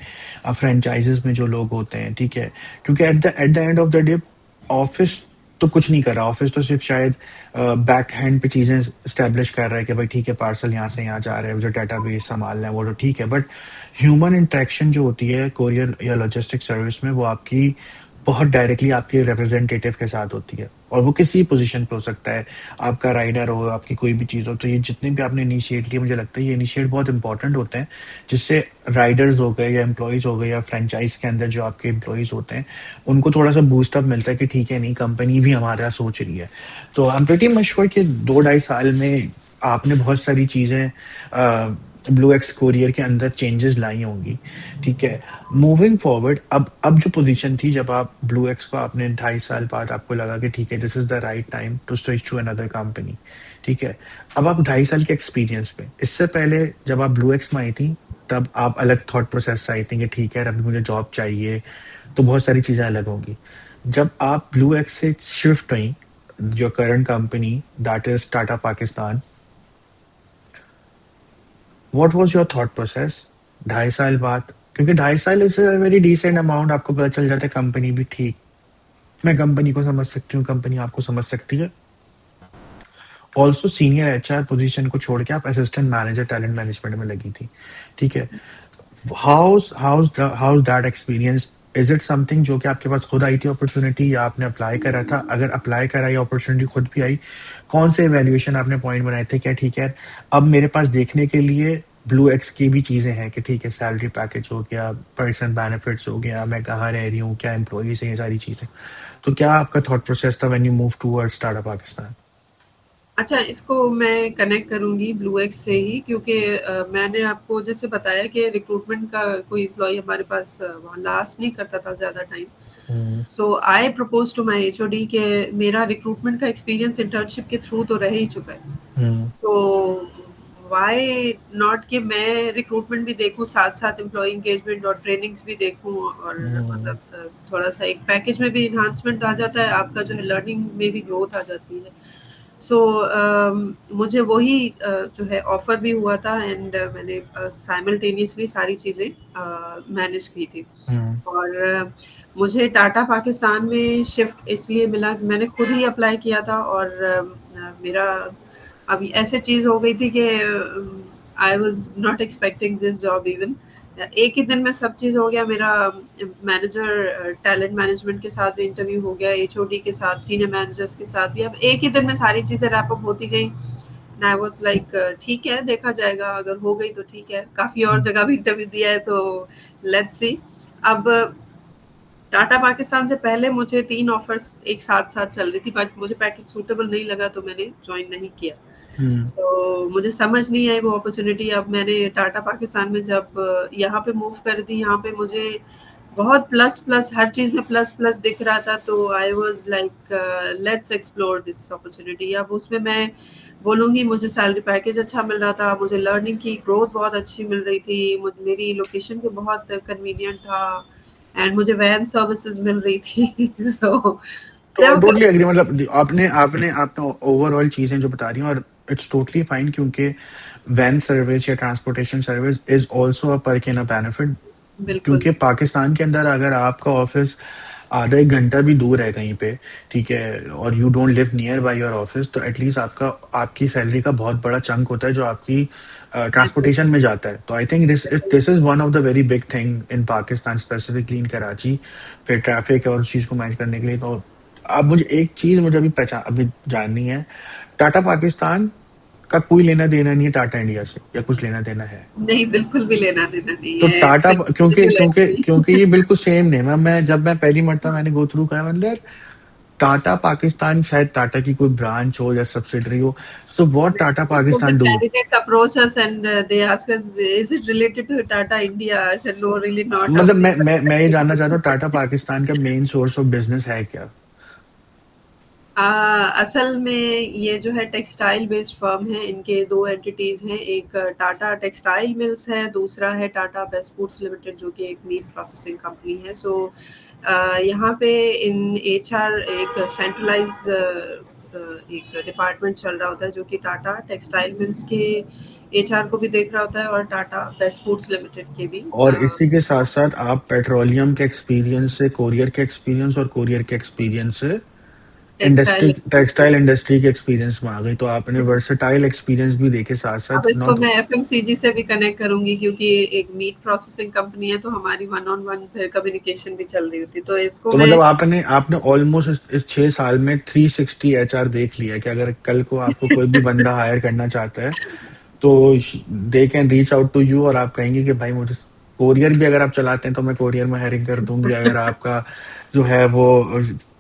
फ्रेंचाइजेस में जो लोग होते हैं, ठीक है। क्योंकि at the end of the day office तो कुछ नहीं कर रहा। ऑफिस तो सिर्फ शायद बैक हैंड पे चीजें स्टेब्लिश कर रहा है कि भाई ठीक है, पार्सल यहाँ से यहाँ जा रहा है, जो डेटाबेस संभालना है वो तो ठीक है, बट ह्यूमन इंटरेक्शन जो होती है कोरियर या लॉजिस्टिक सर्विस में, वो आपकी बहुत डायरेक्टली आपके रिप्रेजेंटेटिव के साथ होती है, और वो किसी पोजीशन पे हो सकता है, आपका राइडर हो, आपकी कोई भी चीज़ हो। तो ये जितने भी आपने इनिशिएट लिए, मुझे लगता है ये इनिशिएट बहुत इंपॉर्टेंट होते हैं, जिससे राइडर्स हो गए या एम्प्लॉयज हो गए या फ्रेंचाइज के अंदर जो आपके एम्प्लॉयज होते हैं, उनको थोड़ा सा बूस्टअप मिलता है कि ठीक है, नहीं कंपनी भी हमारा सोच रही है। तो आई एम प्रीटी मच श्योर कि 2-2.5 साल में आपने बहुत सारी चीज़ें ब्लू एक्स कोरियर के अंदर चेंजेस लाई होंगी, ठीक है। मूविंग फॉरवर्ड, अब जो पोजीशन थी जब आप ब्लू एक्स को आपने 2.5 साल बाद आपको लगा कि ठीक है, this is the right time to switch to another company, ठीक है। अब आप 2.5 साल के एक्सपीरियंस में, इससे पहले जब आप ब्लू एक्स में आई थी, तब आप अलग थॉट प्रोसेस से आई थी कि ठीक है अभी मुझे जॉब चाहिए, तो बहुत सारी चीजें अलग होंगी। जब आप ब्लू एक्स से शिफ्ट हुई your current company, that is Tata Pakistan, what was your thought process 2.5 साल बाद? क्योंकि 2.5 साल is a very decent amount, आपको पता चल जाता है कंपनी भी ठीक। मैं कंपनी को समझ सकती हूँ, कंपनी आपको समझ सकती है। ऑल्सो सीनियर एचआर पोजीशन को छोड़ के आप असिस्टेंट मैनेजर टैलेंट मैनेजमेंट में लगी थी, ठीक है। House that experience? Is it something जो कि आपके पास खुद आई थी अपॉर्चुनिटी, या आपने अप्लाई करा था? अगर अप्लाई करा या अपॉर्चुनिटी खुद भी आई, कौन से इवेल्युएशन आपने पॉइंट बनाए थे क्या ठीक है अब मेरे पास देखने के लिए ब्लू एक्स की भी चीज़ें हैं कि ठीक है, सैलरी पैकेज हो गया, पर्सन बेनिफिट्स हो गया, मैं कहाँ रह रही हूँ, क्या एम्प्लॉईज हैं, ये सारी चीज़ें। तो क्या आपका थॉट प्रोसेस था when you move towards Tata Pakistan? अच्छा, इसको मैं कनेक्ट करूँगी ब्लू एक्स से ही, क्योंकि मैंने आपको जैसे बताया कि रिक्रूटमेंट का कोई एम्प्लॉयी हमारे पास वहाँ लास्ट नहीं करता था ज़्यादा time. Hmm. So I propose to my HOD कि मेरा रिक्रूटमेंट का एक्सपीरियंस इंटर्नशिप के थ्रू तो रह ही चुका है। हम्म। तो व्हाई नॉट कि मैं रिक्रूटमेंट भी देखूँ, साथ-साथ एम्प्लॉयी एंगेजमेंट और ट्रेनिंग्स भी देखूँ, और हम्म। मतलब थोड़ा-सा एक पैकेज में भी एनहांसमेंट आ जाता है, आपका जो है लर्निंग में भी ग्रोथ आ जाती है। सो मुझे वही जो है ऑफ़र भी हुआ था, एंड मैंने साइमल्टेनियसली सारी चीज़ें मैनेज की थी। हम्म। और मुझे टाटा पाकिस्तान में शिफ्ट इसलिए मिला कि मैंने खुद ही अप्लाई किया था, और मेरा अभी ऐसे चीज़ हो गई थी कि I was not expecting this job even. एक ही दिन में सब चीज़ हो गया मेरा। मैनेजर टैलेंट मैनेजमेंट के साथ भी इंटरव्यू हो गया, एचओडी के साथ, सीनियर मैनेजर्स के साथ भी। अब एक ही दिन में सारी चीज़ें रैप अप होती गई। एंड आई वाज़ लाइक ठीक है, देखा जाएगा, अगर हो गई तो ठीक है। काफ़ी और जगह भी इंटरव्यू दिया है, तो लेट्स सी। अब टाटा पाकिस्तान से पहले मुझे 3 ऑफ़र्स एक साथ-साथ चल रही थी, बट मुझे पैकेज सूटेबल नहीं लगा, तो मैंने जॉइन नहीं किया। हम्म। मुझे समझ नहीं आई वो अपॉर्च्युनिटी। अब मैंने टाटा पाकिस्तान में जब यहाँ पे मूव कर दी, यहाँ पे मुझे बहुत प्लस प्लस, हर चीज़ में प्लस प्लस दिख रहा था, तो I was like let's explore this opportunity. अब उसमें मैं बोलूँगी, मुझे सैलरी पैकेज अच्छा मिल रहा था, मुझे लर्निंग की ग्रोथ बहुत अच्छी मिल रही थी, मेरी लोकेशन भी बहुत कन्वीनियंट था, एंड मुझे वैन सर्विसेज मिल रही थी। सो तो आई टोटली एग्री, मतलब आपने आपने आपने ओवरऑल चीजें जो बता रही हैं, और इट्स टोटली फाइन, क्योंकि वैन सर्विस या transportation service is also a perk and a benefit. बिल्कुल, क्योंकि पाकिस्तान के अंदर अगर आपका ऑफिस आधा एक घंटा भी दूर है कहीं पे, ठीक है, और you don't live near by your office, तो एटलीस्ट आपका आपकी सैलरी का बहुत बड़ा चंक होता है जो आपकी बिल्कुल, ट्रांसपोर्टेशन में जाता है। तो I think this is one of the very big thing in Pakistan, specifically in Karachi. फिर ट्रैफिक और उस चीज को मैनेज करने के लिए, तो अब मुझे एक चीज मुझे अभी पहचान अभी जाननी है। टाटा पाकिस्तान का कोई लेना देना नहीं है टाटा इंडिया से, या कुछ लेना देना है? नहीं, बिल्कुल भी लेना देना नहीं तो है। टाटा, क्योंकि मुझे क्योंकि लगा क्योंकि नहीं। ये बिल्कुल सेम नेम है। मैं जब मैं पहली मरतबा मैंने गो थ्रू करा, मैंने यार टाटा पाकिस्तान शायद टाटा की कोई ब्रांच हो या सब्सिडरी हो। So what Tata So the Pakistan do? candidates approach us, and they ask us, "Is it related to Tata India?" I said, "No, really not." मतलब अपनी मैं ये जानना चाहता हूँ, टाटा पाकिस्तान का मेन सोर्स ऑफ बिजनेस है क्या? असल में ये जो है टेक्सटाइल बेस्ड फर्म है, इनके 2 एंटिटीज़ हैं, एक टाटा टेक्सटाइल मिल्स है, दूसरा है टाटा बेस्ट फूड्स लिमिटेड, जो कि एक मीट प्रोसेसिंग कंपनी है। सो यहाँ पे इन एचआर एक सेंट्रलाइज़ एक डिपार्टमेंट चल रहा होता है, जो कि टाटा टेक्सटाइल मिल्स के एचआर को भी देख रहा होता है, और टाटा बेस्ट फूड्स लिमिटेड के भी। और इसी के साथ साथ आप पेट्रोलियम के एक्सपीरियंस से कोरियर के एक्सपीरियंस, और कोरियर के एक्सपीरियंस से इंडस्ट्री, टेक्सटाइल टेक्सटाइल इंडस्ट्री के एक्सपीरियंस में आ गई। तो आपने वर्सेटाइल एक्सपीरियंस भी देखे साथ अब साथ, इसको नॉट। मैं एफएमसीजी से भी कनेक्ट करूंगी, क्योंकि एक मीट प्रोसेसिंग कंपनी है, तो हमारी वन ऑन वन फिर कम्युनिकेशन भी चल रही होती, तो इसको तो मैं। मतलब आपने आपने ऑलमोस्ट इस 6 साल में 360 एचआर देख लिया है कि अगर कल को आपको कोई भी बंदा हायर करना चाहता है, तो they can reach out to you, और आप कहेंगे कि भाई मुझे कोरियर भी अगर आप चलाते हैं तो मैं कोरियर में हायरिंग कर दूंगी, अगर आपका जो है वो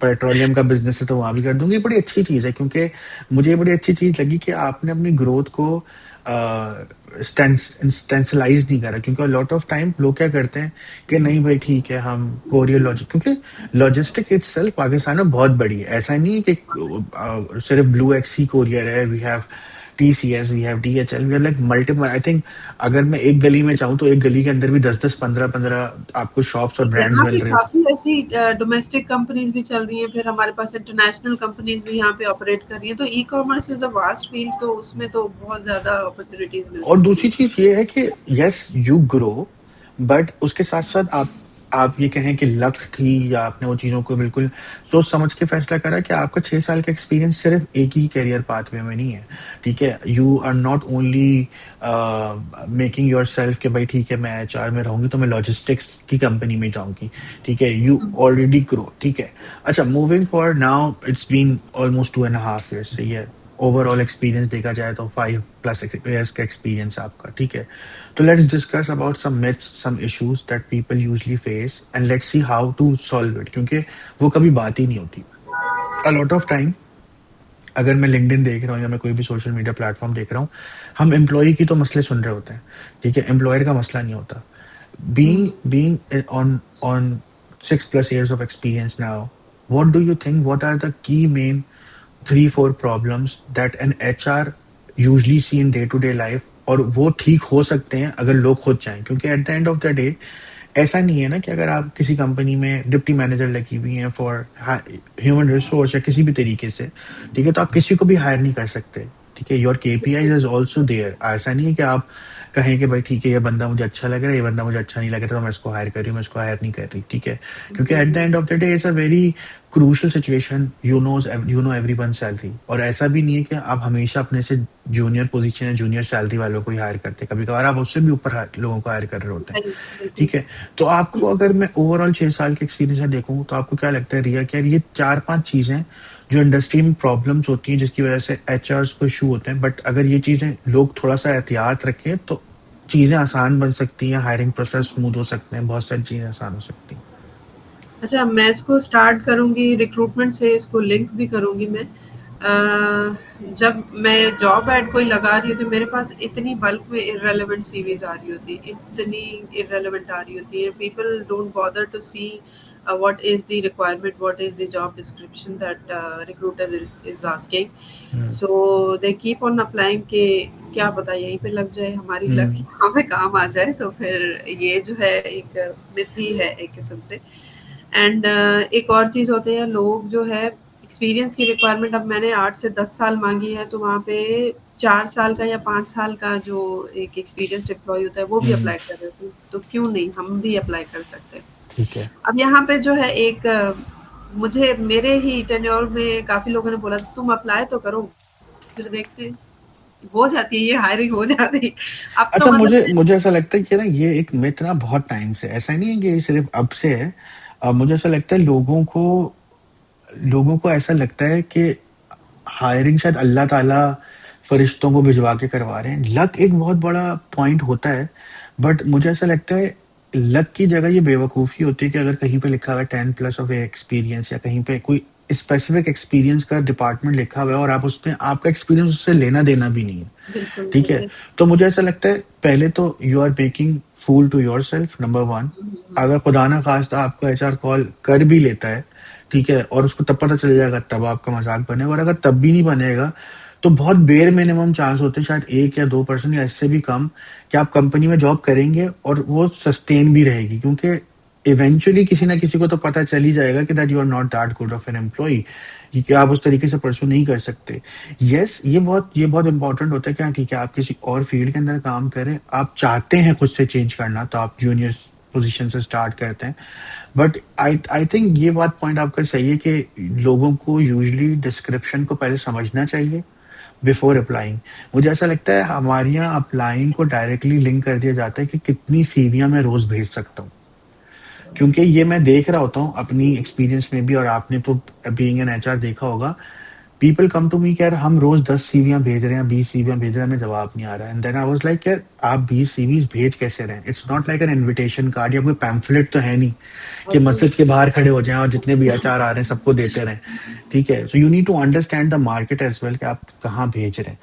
पेट्रोलियम का बिजनेस है तो वहां भी कर दूंगी। बड़ी अच्छी चीज है, क्योंकि मुझे ये बड़ी अच्छी चीज लगी कि आपने अपनी ग्रोथ को स्टेंसिलाइज नहीं करा। क्योंकि लॉट ऑफ टाइम लोग क्या करते हैं कि नहीं भाई ठीक है, हम कोरियर लॉजिक, क्योंकि लॉजिस्टिक इटसेल्फ पाकिस्तान में बहुत बड़ी है। ऐसा नहीं है कि सिर्फ ब्लू एक्स ही कोरियर है। We have TCS, we have DHL, we have like multiple. I think अगर मैं एक गली में चाहूँ तो एक गली के अंदर भी 10-10, 15-15 आपको शॉप्स और ब्रांड्स यहाँ मिल पे रहे होते काफी ऐसी डोमेस्टिक कंपनीज भी चल रही हैं, फिर हमारे पास इंटरनेशनल कंपनीज भी यहाँ पे ऑपरेट कर रही हैं, तो e commerce is a vast field, तो उसमें तो बहुत ज्यादा अपॉर्चुनिटीज मिल हैं। और सकती दूसरी हैं। चीज ये है कि यस यू ग्रो, बट उसके साथ साथ आप ये कहें कि लक थी, या आपने वो चीजों को बिल्कुल सोच समझ के फैसला करा कि आपका 6 साल का एक्सपीरियंस सिर्फ एक ही करियर पाथवे में नहीं है। ठीक है, you are not only making yourself कि भाई ठीक है मैं एचआर में रहूंगी तो मैं लॉजिस्टिक्स की कंपनी में जाऊंगी। ठीक है, यू ऑलरेडी ग्रो। ठीक है। अच्छा, moving for now, it's been almost 2.5 years, सही है। ओवरऑल एक्सपीरियंस देखा जाए तो 5+ का एक्सपीरियंस है आपका, ठीक है। तो let's discuss about some myths, some issues that people usually face and let's see how to solve it, क्योंकि वो कभी बात ही नहीं होती। अ लॉट ऑफ टाइम अगर मैं लिंक्डइन देख रहा हूँ या मैं कोई भी सोशल मीडिया प्लेटफॉर्म देख रहा हूँ, हम एम्प्लॉय की तो मसले सुन रहे होते हैं, ठीक है, एम्प्लॉयर का मसला नहीं होता। Being on 6+ years of experience now, what do you think? What are the key main 3-4 problems that an HR usually see in day-to-day life? और वो ठीक हो सकते हैं अगर लोग खुद चाहें, क्योंकि at the end of the day ऐसा नहीं है ना कि अगर आप किसी कंपनी में डिप्टी मैनेजर लगी हुई हैं फॉर ह्यूमन रिसोर्स या किसी भी तरीके से, ठीक है, तो आप किसी को भी हायर नहीं कर सकते, ठीक है। Your KPIs is also there. ऐसा नहीं है कि आप कहें कि भाई ठीक है ये बंदा मुझे अच्छा लग रहा है, ये बंदा मुझे अच्छा नहीं लग रहा, तो मैं इसको हायर कर रही हूँ, मैं इसको हायर नहीं कर रही, ठीक है। क्योंकि at the end of the day it's a very crucial situation, you know everyone salary. और ऐसा भी नहीं है कि आप हमेशा अपने से जूनियर पोजीशन या जूनियर सैलरी वालों को ही हायर करते हैं, कभी कभार आप उससे भी ऊपर लोगों को हायर कर रहे होते हैं, बिल्कुल। ठीक है। तो आपको अगर मैं ओवरऑल 6 साल के एक्सपीरियंस में देखूं तो आपको क्या लगता है रिया, क्या ये 4-5 चीजें जो इंडस्ट्री में प्रॉब्लम्स होती हैं जिसकी वजह से एचआरस को इशू होते हैं, बट अगर ये चीजें लोग थोड़ा सा एहतियात रखें तो चीजें आसान बन सकती हैं, हायरिंग प्रोसेस स्मूथ हो सकते हैं, बहुत सारी चीजें आसान हो सकती हैं। अच्छा, मैं इसको स्टार्ट करूँगी रिक्रूटमेंट से, इसको लिंक भी करूँगी मैं। जब मैं जॉब एड कोई लगा रही होती हूँ, मेरे पास इतनी बल्क में इर्रेलेवेंट सीवीज़ आ रही होती हैं, इतनी इर्रेलेवेंट आ रही होती हैं। People don't bother to see what is the requirement, what is the job description that recruiter is asking. Hmm. So they keep on applying कि क्या पता यहीं पे लग जाए, हमारी लक हम्म। यहाँ पे काम आ जाए। तो फिर ये जो है एक मिथ ही है एक किस्म से। एंड एक और चीज़ होती है, लोग जो है एक्सपीरियंस की रिक्वायरमेंट, अब मैंने 8 से 10 साल माँगी है, तो वहाँ पे 4 साल का या 5 साल का जो एक एक्सपीरियंस्ड एम्प्लॉयी होता है, वो भी हम्म। अप्लाई कर रहे थे, तो क्यों नहीं, हम भी अप्लाई कर सकते हैं। ठीक है। अब यहाँ पे जो है एक मुझे मेरे ही टेन्योर में काफ़ी लोगों ने बोला, तुम अप्लाई तो करो, फिर देखते हैं। हो जाती है ये हायरिंग, हो जाती है। अब तो अच्छा, मतलब मुझे मुझे ऐसा लगता है कि ना ये एक मिथ ना बहुत टाइम से, ऐसा नहीं है कि ये सिर्फ अब से है। मुझे ऐसा लगता है लोगों को ऐसा लगता है कि हायरिंग शायद अल्लाह ताला फरिश्तों को भिजवा के करवा रहे हैं। लक एक बहुत बड़ा पॉइंट होता है, बट मुझे ऐसा लगता है लक की जगह ये बेवकूफ़ी होती है कि अगर कहीं पे लिखा हुआ है 10+ ऑफ एक्सपीरियंस या कहीं पे कोई स्पेसिफिक एक्सपीरियंस का डिपार्टमेंट लिखा हुआ है और आप उसमें आपका एक्सपीरियंस उससे लेना देना भी नहीं है, बिल्कुल, ठीक है। तो मुझे ऐसा लगता है पहले तो you are making fool to yourself, number one. अगर खुदा ना खास्ता आपको एचआर कॉल कर भी लेता है, ठीक है, और उसको तब पता चल जाएगा तब आपका मजाक बनेगा, और अगर तब भी नहीं बनेगा तो बहुत बेर मिनिमम चांस होते हैं, शायद 1 या 2% या इससे भी कम, कि आप कंपनी में जॉब करेंगे और वो सस्टेन भी रहेगी, क्योंकि इवेंचुअली किसी ना किसी को तो पता चल ही जाएगा कि that you are not that good of an employee, कि आप उस तरीके से परसू नहीं कर सकते। यस, ये बहुत इंपॉर्टेंट होता है कि हाँ ठीक है, आप किसी और फील्ड के अंदर काम करें, आप चाहते हैं खुद से चेंज करना तो आप जूनियर पोजीशन से स्टार्ट करते हैं। बट आई थिंक ये बात पॉइंट आपका सही है कि लोगों को यूजुअली डिस्क्रिप्शन को पहले समझना चाहिए बिफोर अप्लाइंग। मुझे ऐसा लगता है हमारे यहाँ अप्लाइंग को डायरेक्टली लिंक कर दिया जाता है कि कितनी सीवियां मैं रोज भेज सकता हूँ, क्योंकि ये मैं देख रहा होता हूँ अपनी एक्सपीरियंस में भी, और आपने तो बीइंग एन एचआर देखा होगा, पीपल कम टू मी कि यार हम रोज 10 सीवियां भेज रहे हैं, 20 सीवियां भेज रहे हैं, हमें जवाब नहीं आ रहा है। And then I was like यार आप 20 सीवीज भेज कैसे रहे हैं? It's not like an invitation card या कोई पैम्फलेट तो है नहीं कि मस्जिद के बाहर खड़े हो जाएं और जितने भी एचआर आ रहे हैं सबको देते रहें, ठीक है। So you need to understand the market as well कि आप कहाँ भेज रहे हैं।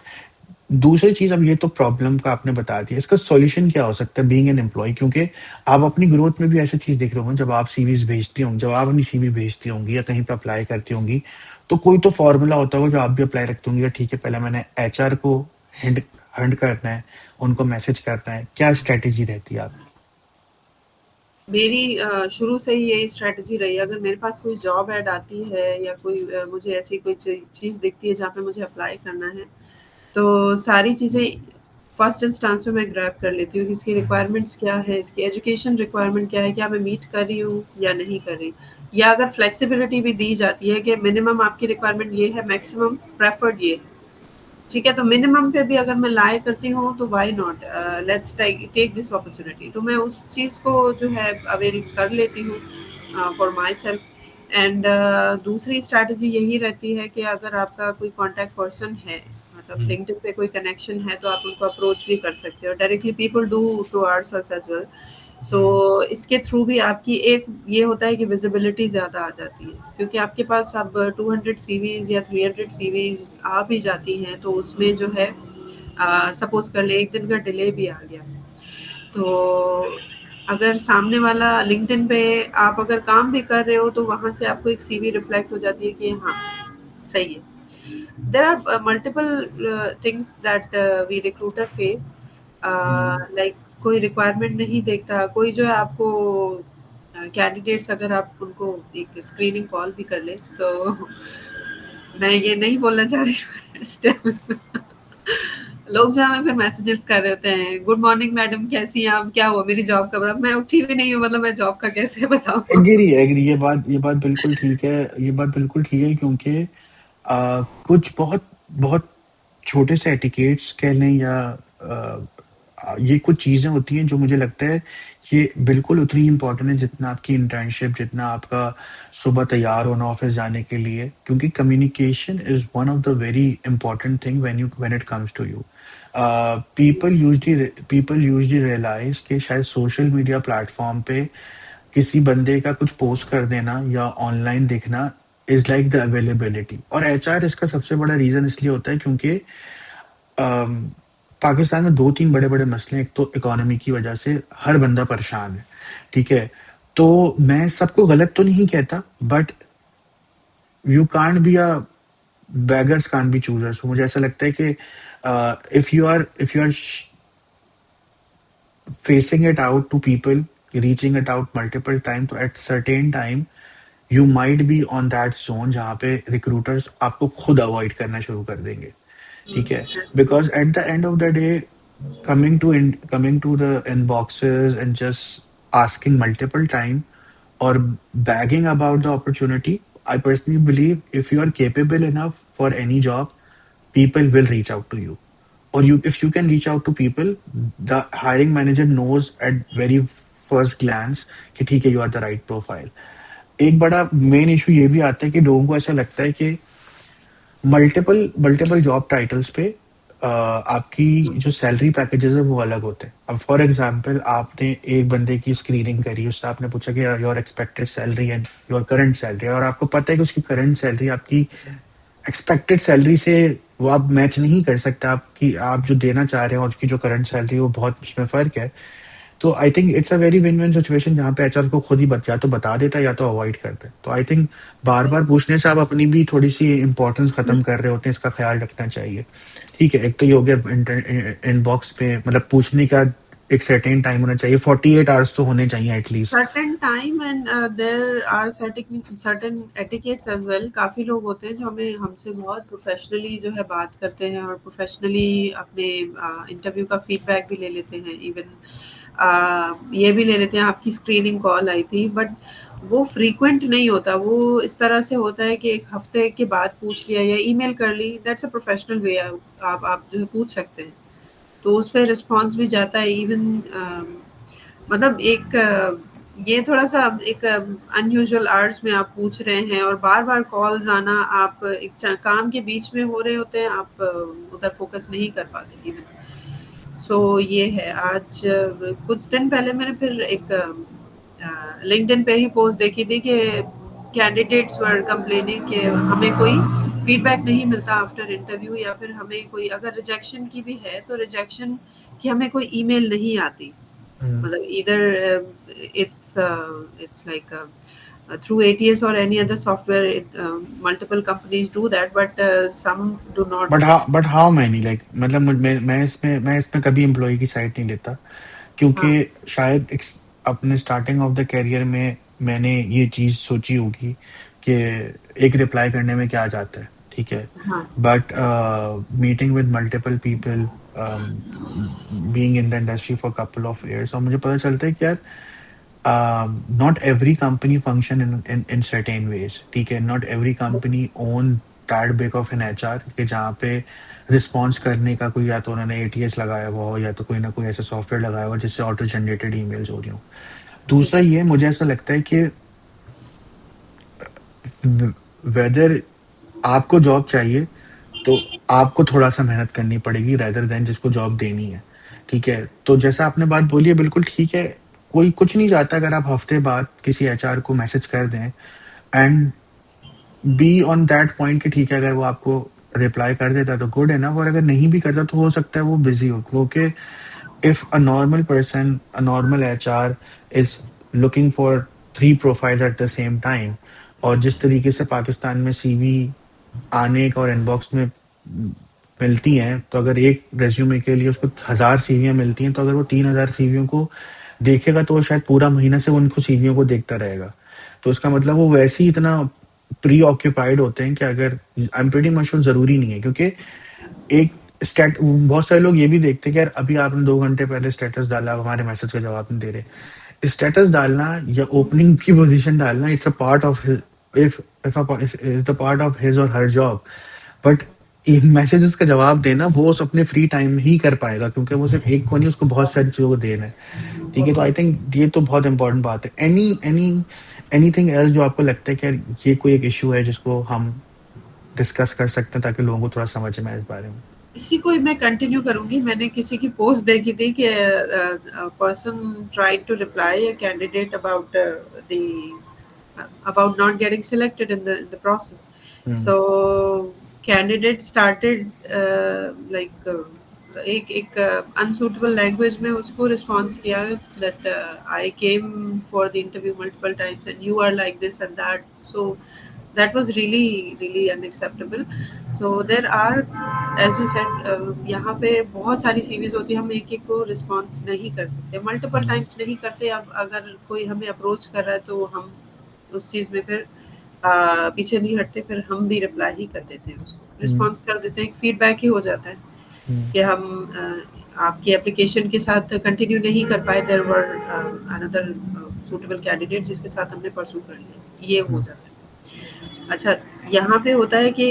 दूसरी चीज, अब ये तो प्रॉब्लम का आपने बता दिया, इसका सॉल्यूशन क्या हो सकता है बीइंग एन एम्प्लॉय, क्योंकि आप अपनी ग्रोथ में भी ऐसी चीज देख रहे होंगे, जब आप सीवीज भेजती होंगी, जब आप अपनी सीवी भेजती होंगी या कहीं पे अप्लाई करती होंगी, तो कोई तो फॉर्मूला होता होगा जो आप भी अप्लाई रखती होंगी, ठीक है पहले मैंने एचआर को हिंट हंट करना है, उनको मैसेज करना है, क्या स्ट्रेटेजी रहती है आपकी? मेरी शुरू से ही यही स्ट्रैटेजी रही है, अगर मेरे पास कोई जॉब ऐड आती है या कोई मुझे ऐसी कोई चीज़ दिखती है जहाँ पे मुझे अप्लाई करना है, तो सारी चीज़ें फर्स्ट इंस्टांस में मैं ग्रैब कर लेती हूँ कि इसकी हम्म। रिक्वायरमेंट्स क्या है, इसकी एजुकेशन रिक्वायरमेंट क्या है, क्या मैं मीट कर रही हूँ या नहीं कर रही। या अगर फ्लेक्सिबिलिटी भी दी जाती है कि मिनिमम आपकी रिक्वायरमेंट ये है, मैक्सिमम प्रेफर्ड ये है, ठीक है, तो मिनिमम पे भी अगर मैं लाए करती हूँ तो why not, let's take this opportunity. तो मैं उस चीज़ को जो है अवेल कर लेती हूँ फॉर माई सेल्फ। एंड दूसरी स्ट्रैटेजी यही रहती है कि अगर आपका कोई कॉन्टैक्ट पर्सन है, मतलब हम्म, लिंक्डइन पे कोई कनेक्शन है, तो आप उनको अप्रोच भी कर सकते हो directly. People do two hours as well. So hmm, इसके थ्रू भी आपकी एक ये होता है कि विजिबिलिटी ज़्यादा आ जाती है, क्योंकि आपके पास अब 200 सीवीज या 300 सीवीज आ भी जाती हैं, तो उसमें जो है सपोज कर ले एक दिन का डिले भी आ गया, तो अगर सामने वाला लिंक्डइन पे आप अगर काम भी कर रहे हो, तो वहाँ से आपको एक सीवी रिफ्लेक्ट हो जाती है कि हाँ, सही है। There are multiple things that we recruiter face, hmm. Like कोई रिक्वायरमेंट नहीं देखता कोई, जो है आपको कैंडिडेट्स अगर आप उनको एक स्क्रीनिंग कॉल भी कर ले, सो मैं ये नहीं बोलना चाह रही स्टिल लोग जो हमें फिर मैसेजेस कर रहे होते हैं, गुड मॉर्निंग मैडम, कैसी हैं आप, क्या हुआ मेरी जॉब का, मतलब मैं उठी भी नहीं हूँ, मतलब मैं जॉब का कैसे बताऊँ। एग्री एग्री, ये बात बिल्कुल ठीक है। ये बात बिल्कुल ठीक है क्योंकि कुछ बहुत बहुत छोटे से एटिकेट्स कह लें या ये कुछ चीज़ें होती हैं जो मुझे लगता है ये बिल्कुल उतनी इम्पोर्टेंट है जितना आपकी इंटर्नशिप, जितना आपका सुबह तैयार होना ऑफिस जाने के लिए, क्योंकि communication is one of the very important thing when it comes to you. People usually realise कि शायद सोशल मीडिया प्लेटफॉर्म पे किसी बंदे का कुछ पोस्ट कर देना या ऑनलाइन दिखना इज लाइक द अवेलेबिलिटी, और एचआर इसका सबसे बड़ा रीजन इसलिए होता है क्योंकि अम, पाकिस्तान में दो तीन बड़े बड़े मसले हैं। एक तो इकोनॉमी की वजह से हर बंदा परेशान है, ठीक है। तो मैं सबको गलत तो नहीं कहता, but you can't be a beggars can't be choosers. मुझे ऐसा लगता है कि if you are facing it out to people, reaching it out multiple times, तो at certain time you might be on that zone जहाँ पे recruiters आपको खुद avoid करना शुरू कर देंगे, ठीक है। Because at the end of the day, coming to the inboxes and just asking multiple time or bagging about the opportunity, I personally believe if you are capable enough for any job, people will reach out to you. Or you, if you can reach out to people, the hiring manager knows at very first glance कि ठीक है, you are the right profile. एक बड़ा main issue ये भी आता है कि लोगों को ऐसा लगता है कि मल्टीपल मल्टीपल जॉब टाइटल्स पे आपकी जो सैलरी पैकेजेस है वो अलग होते हैं। अब फॉर एग्जांपल आपने एक बंदे की स्क्रीनिंग करी, उससे आपने पूछा कि your expected salary and your current salary, और आपको पता है कि उसकी करंट सैलरी आपकी एक्सपेक्टेड सैलरी से वो आप मैच नहीं कर सकते, आपकी आप जो देना चाह रहे हैं और उसकी जो करंट सैलरी है वो बहुत उसमें फर्क है। तो I think it's a very win win situation जहाँ पे एचआर को खुद ही या तो बता देता है या तो अवॉइड करता है। तो आई थिंक बार बार पूछने से आप अपनी भी थोड़ी सी इंपॉर्टेंस खत्म कर रहे होते हैं, इसका ख्याल रखना चाहिए। ठीक है, एक तो ये हो गया इनबॉक्स पे मतलब पूछने का एक सर्टेन टाइम होना चाहिए, 48 आवर्स तो होने चाहिए at least. Certain time, and there are certain etiquettes as well. काफ़ी लोग होते हैं जो हमें हमसे बहुत प्रोफेशनली जो है बात करते हैं, और प्रोफेशनली अपने इंटरव्यू का फीडबैक भी ले लेते हैं। इवन ये भी ले लेते हैं, आपकी स्क्रीनिंग कॉल आई थी, बट वो फ्रीक्वेंट नहीं होता। वो इस तरह से होता है कि एक हफ्ते के बाद पूछ लिया या ईमेल कर ली, दैट्स अ प्रोफेशनल वे। आप जो है पूछ सकते हैं, तो उस पे रिस्पॉन्स भी जाता है। इवन मतलब एक ये थोड़ा-सा एक अनयूजुअल आवर्स में आप पूछ रहे हैं, और बार-बार कॉल्स आना, आप एक च काम के बीच में हो रहे होते हैं, आप उधर फ़ोकस नहीं कर पाते इवन। सो ये है। आज कुछ दिन पहले मैंने फिर एक लिंक्डइन पे ही पोस्ट देखी थी कि कैंडिडेट्स वर कंप्लेनिंग कि हमें कोई फीडबैक नहीं मिलता आफ्टर इंटरव्यू, या फिर हमें कोई अगर रिजेक्शन की भी है, तो रिजेक्शन की हमें कोई ईमेल नहीं आती। मतलब either it's like through ATS or any other software. Multiple companies do that, but some do not. But how many like मतलब मैं इसमें कभी एम्प्लॉय की साइड नहीं लेता, क्योंकि हाँ, शायद अपने स्टार्टिंग ऑफ द करियर में मैंने ये चीज सोची होगी कि एक रिप्लाई करने में क्या जाता है, ठीक है। हाँ, but meeting with multiple people, being in the industry for couple of years, और मुझे पता चलता है कि यार not every company function in certain ways, ठीक है। not every company own that big of an HR कि जहाँ पे रिस्पॉन्स करने का कोई, या तो उन्होंने एटीएस लगाया हुआ हो या तो कोई ना कोई ऐसा सॉफ्टवेयर लगाया हुआ हो जिससे ऑटो जनरेटेड ईमेल्स हो रही हो। जी, दूसरा ये मुझे ऐसा लगता है कि वेदर आपको जॉब चाहिए तो आपको थोड़ा-सा मेहनत करनी पड़ेगी रेदर देन जिसको जॉब देनी है, ठीक है? तो जैसा आपने बात बोली है बिल्कुल ठीक है, कोई कुछ नहीं चाहता अगर आप हफ्ते बाद किसी एचआर को मैसेज कर दें and be on that point कि ठीक है अगर वो आपको रिप्लाई कर देता है तो गुड इनफ, और अगर नहीं भी करता तो हो सकता है वो बिज़ी हो, क्योंकि if a normal person, a normal HR is looking for 3 profiles at the same time, और जिस तरीके से पाकिस्तान में सीवी आने का और इनबॉक्स में मिलती हैं, तो अगर एक रेज्यूमे के लिए उसको 1000 सीवियां मिलती हैं, तो अगर वो 3000 सीवियों को देखेगा तो वो शायद पूरा महीना से उनको सीवियों को देखता रहेगा। तो इसका मतलब वो वैसे ही इतना प्री ऑक्यूपाइड होते हैं कि अगर आई एम प्रीटी मच जरूरी नहीं है, क्योंकि एक स्टेट बहुत सारे लोग ये भी देखते हैं कि यार अभी आपने 2 घंटे पहले स्टेटस डाला, अब हमारे मैसेज का जवाब नहीं दे रहे। स्टेटस डालना या ओपनिंग की पोजीशन डालना, it's a part of if if the part of his और हर जॉब, बट मैसेजेस का जवाब देना वो उस अपने फ्री टाइम में ही कर पाएगा, क्योंकि वो सिर्फ एक को नहीं, उसको बहुत सारी चीजों को देना है, ठीक है? तो आई थिंक ये तो बहुत इंपॉर्टेंट बात है। एनीथिंग एल्स जो आपको लगता है कि यार ये कोई एक इशू है जिसको हम डिस्कस कर सकते हैं ताकि लोगों को थोड़ा समझ में आए इस बारे में? इसी को मैं कंटिन्यू करूंगी। मैंने किसी की पोस्ट देखी थी कि person tried to reply a candidate about the about not getting selected in the process. Hmm. So candidate started एक अनसूटेबल लैंग्वेज में उसको रिस्पॉन्स किया that I came for the interview multiple times and you are like this and that. So that was really unacceptable. So there are, as you said, यहाँ पे बहुत सारी CVs होती है, हम एक एक को रिस्पॉन्स नहीं कर सकते, मल्टीपल हम्म। टाइम्स नहीं करते. अब अगर कोई हमें अप्रोच कर रहा है तो हम उस चीज़ में फिर पीछे नहीं हटते, फिर हम भी रिप्लाई ही कर देते हैं, उसको हम्म। रिस्पॉन्स कर देते हैं, फीडबैक ही हो जाता है हम्म। कि हम आपकी एप्लीकेशन के साथ कंटिन्यू नहीं कर पाए. There were another suitable candidate जिसके साथ हमने परसू कर लिया, ये हो हम्म। जाता है. अच्छा, यहाँ पे होता है कि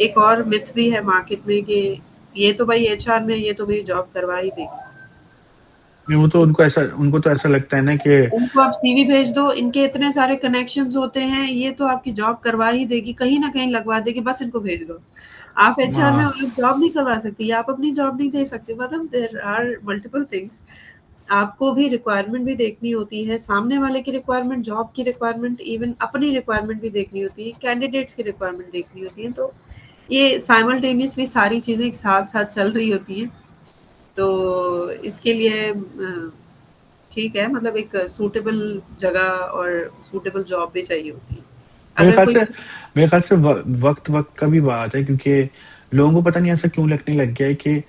एक और मिथ भी है मार्केट में कि ये तो भाई एचआर में, ये तो मेरी जॉब करवा ही देगी. नहीं, वो तो उनको तो ऐसा लगता है ना कि उनको आप सीवी भेज दो, इनके इतने सारे कनेक्शंस होते हैं, ये तो आपकी जॉब करवा ही देगी, कहीं ना कहीं लगवा देगी, बस इनको भेज दो. आप एचआर में हाँ। आप जॉब नहीं करवा सकती, आप अपनी जॉब नहीं दे सकते. मतलब देयर आर मल्टीपल थिंग्स. आपको भी रिक्वायरमेंट भी देखनी होती है, सामने वाले की रिक्वायरमेंट, जॉब की रिक्वायरमेंट, इवन अपनी रिक्वायरमेंट भी देखनी होती है, कैंडिडेट्स की रिक्वायरमेंट देखनी होती है. तो ये साइमल्टेनियसली सारी चीज़ें एक साथ साथ चल रही होती हैं. तो इसके लिए ठीक है, मतलब एक सूटेबल जगह और सूटेबल जॉब भी चाहिए होती है. मेरे अगर ख्याल कोई से मेरे ख्याल से वक्त वक्त का भी बात है, क्योंकि लोगों को पता नहीं ऐसा क्यों लगने लग गया है कि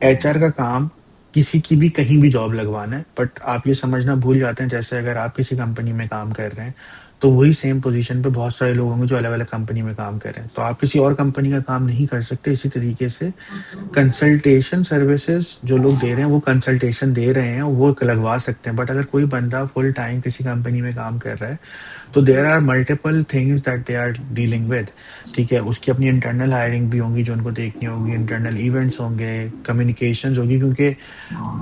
एचआर का काम किसी की भी कहीं भी जॉब लगवाना है, बट आप ये समझना भूल जाते हैं जैसे अगर आप किसी कंपनी में काम कर रहे हैं तो वही सेम पोजीशन पे बहुत सारे लोग होंगे जो अलग अलग कंपनी में काम कर रहे हैं, तो आप किसी और कंपनी का काम नहीं कर सकते। इसी तरीके से कंसल्टेशन सर्विसेज जो लोग दे रहे हैं वो कंसल्टेशन दे रहे हैं, वो लगवा सकते हैं, बट अगर कोई बंदा फुल टाइम किसी कंपनी में काम कर रहा है तो there are multiple things that they are dealing with, ठीक है? उसकी अपनी इंटरनल हायरिंग भी होंगी जो उनको देखनी होगी, इंटरनल इवेंट्स होंगे, कम्युनिकेशंस होगी, क्योंकि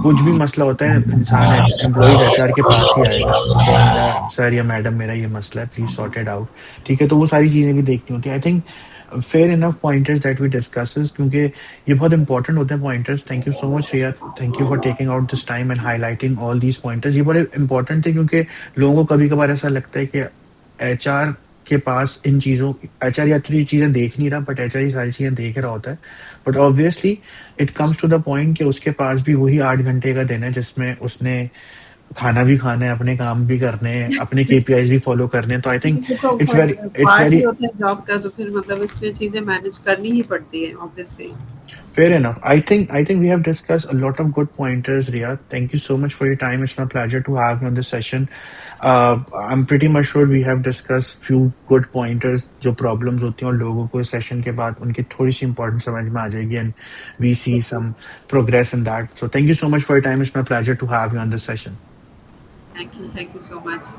कुछ भी मसला होता है इंसान एम्प्लॉयज एचआर के पास ही आएगा कि सर मेरा, सर या मैडम मेरा ये मसला है, प्लीज सॉर्ट इट आउट, ठीक है? तो वो सारी चीजें भी देखनी होती है। I think fair enough pointers that we discusses, क्योंकि ये बहुत इंपॉर्टेंट होते हैं pointers. Thank you so much Shreya, thank you for taking out this time and highlighting all these pointers. ये बड़े इंपॉर्टेंट थे क्योंकि लोगों को कभी कभार ऐसा लगता है कि एचआर के पास इन चीजों, एचआर या तो ये चीजें देख नहीं रहा बट एचआर ये सारी चीजें देख रहा होता है, but obviously it comes to the point कि उसके पास भी वही 8 घंटे का दिन है जिसमें उसने खाना भी खाना है, अपने काम भी करने हैं, अपने केपीआईज भी फॉलो करने हैं। तो आई थिंक देखो इट्स पार्ट ही वेरी होता है जॉब का, तो फिर मतलब इसमें चीज़ें मैनेज करनी ही पड़ती है obviously. fair enough. I think we have discussed a lot of good pointers, Riyad. Thank you so much for your time. It's my pleasure to have you on this session. I'm pretty much sure we have discussed few good pointers जो problems होती हैं और लोगों को इस session के बाद उनकी थोड़ी सी important समझ में आ जाएगी, and we see some progress in that. So thank you so much for your time. It's my pleasure to have you on this session. Thank you so much.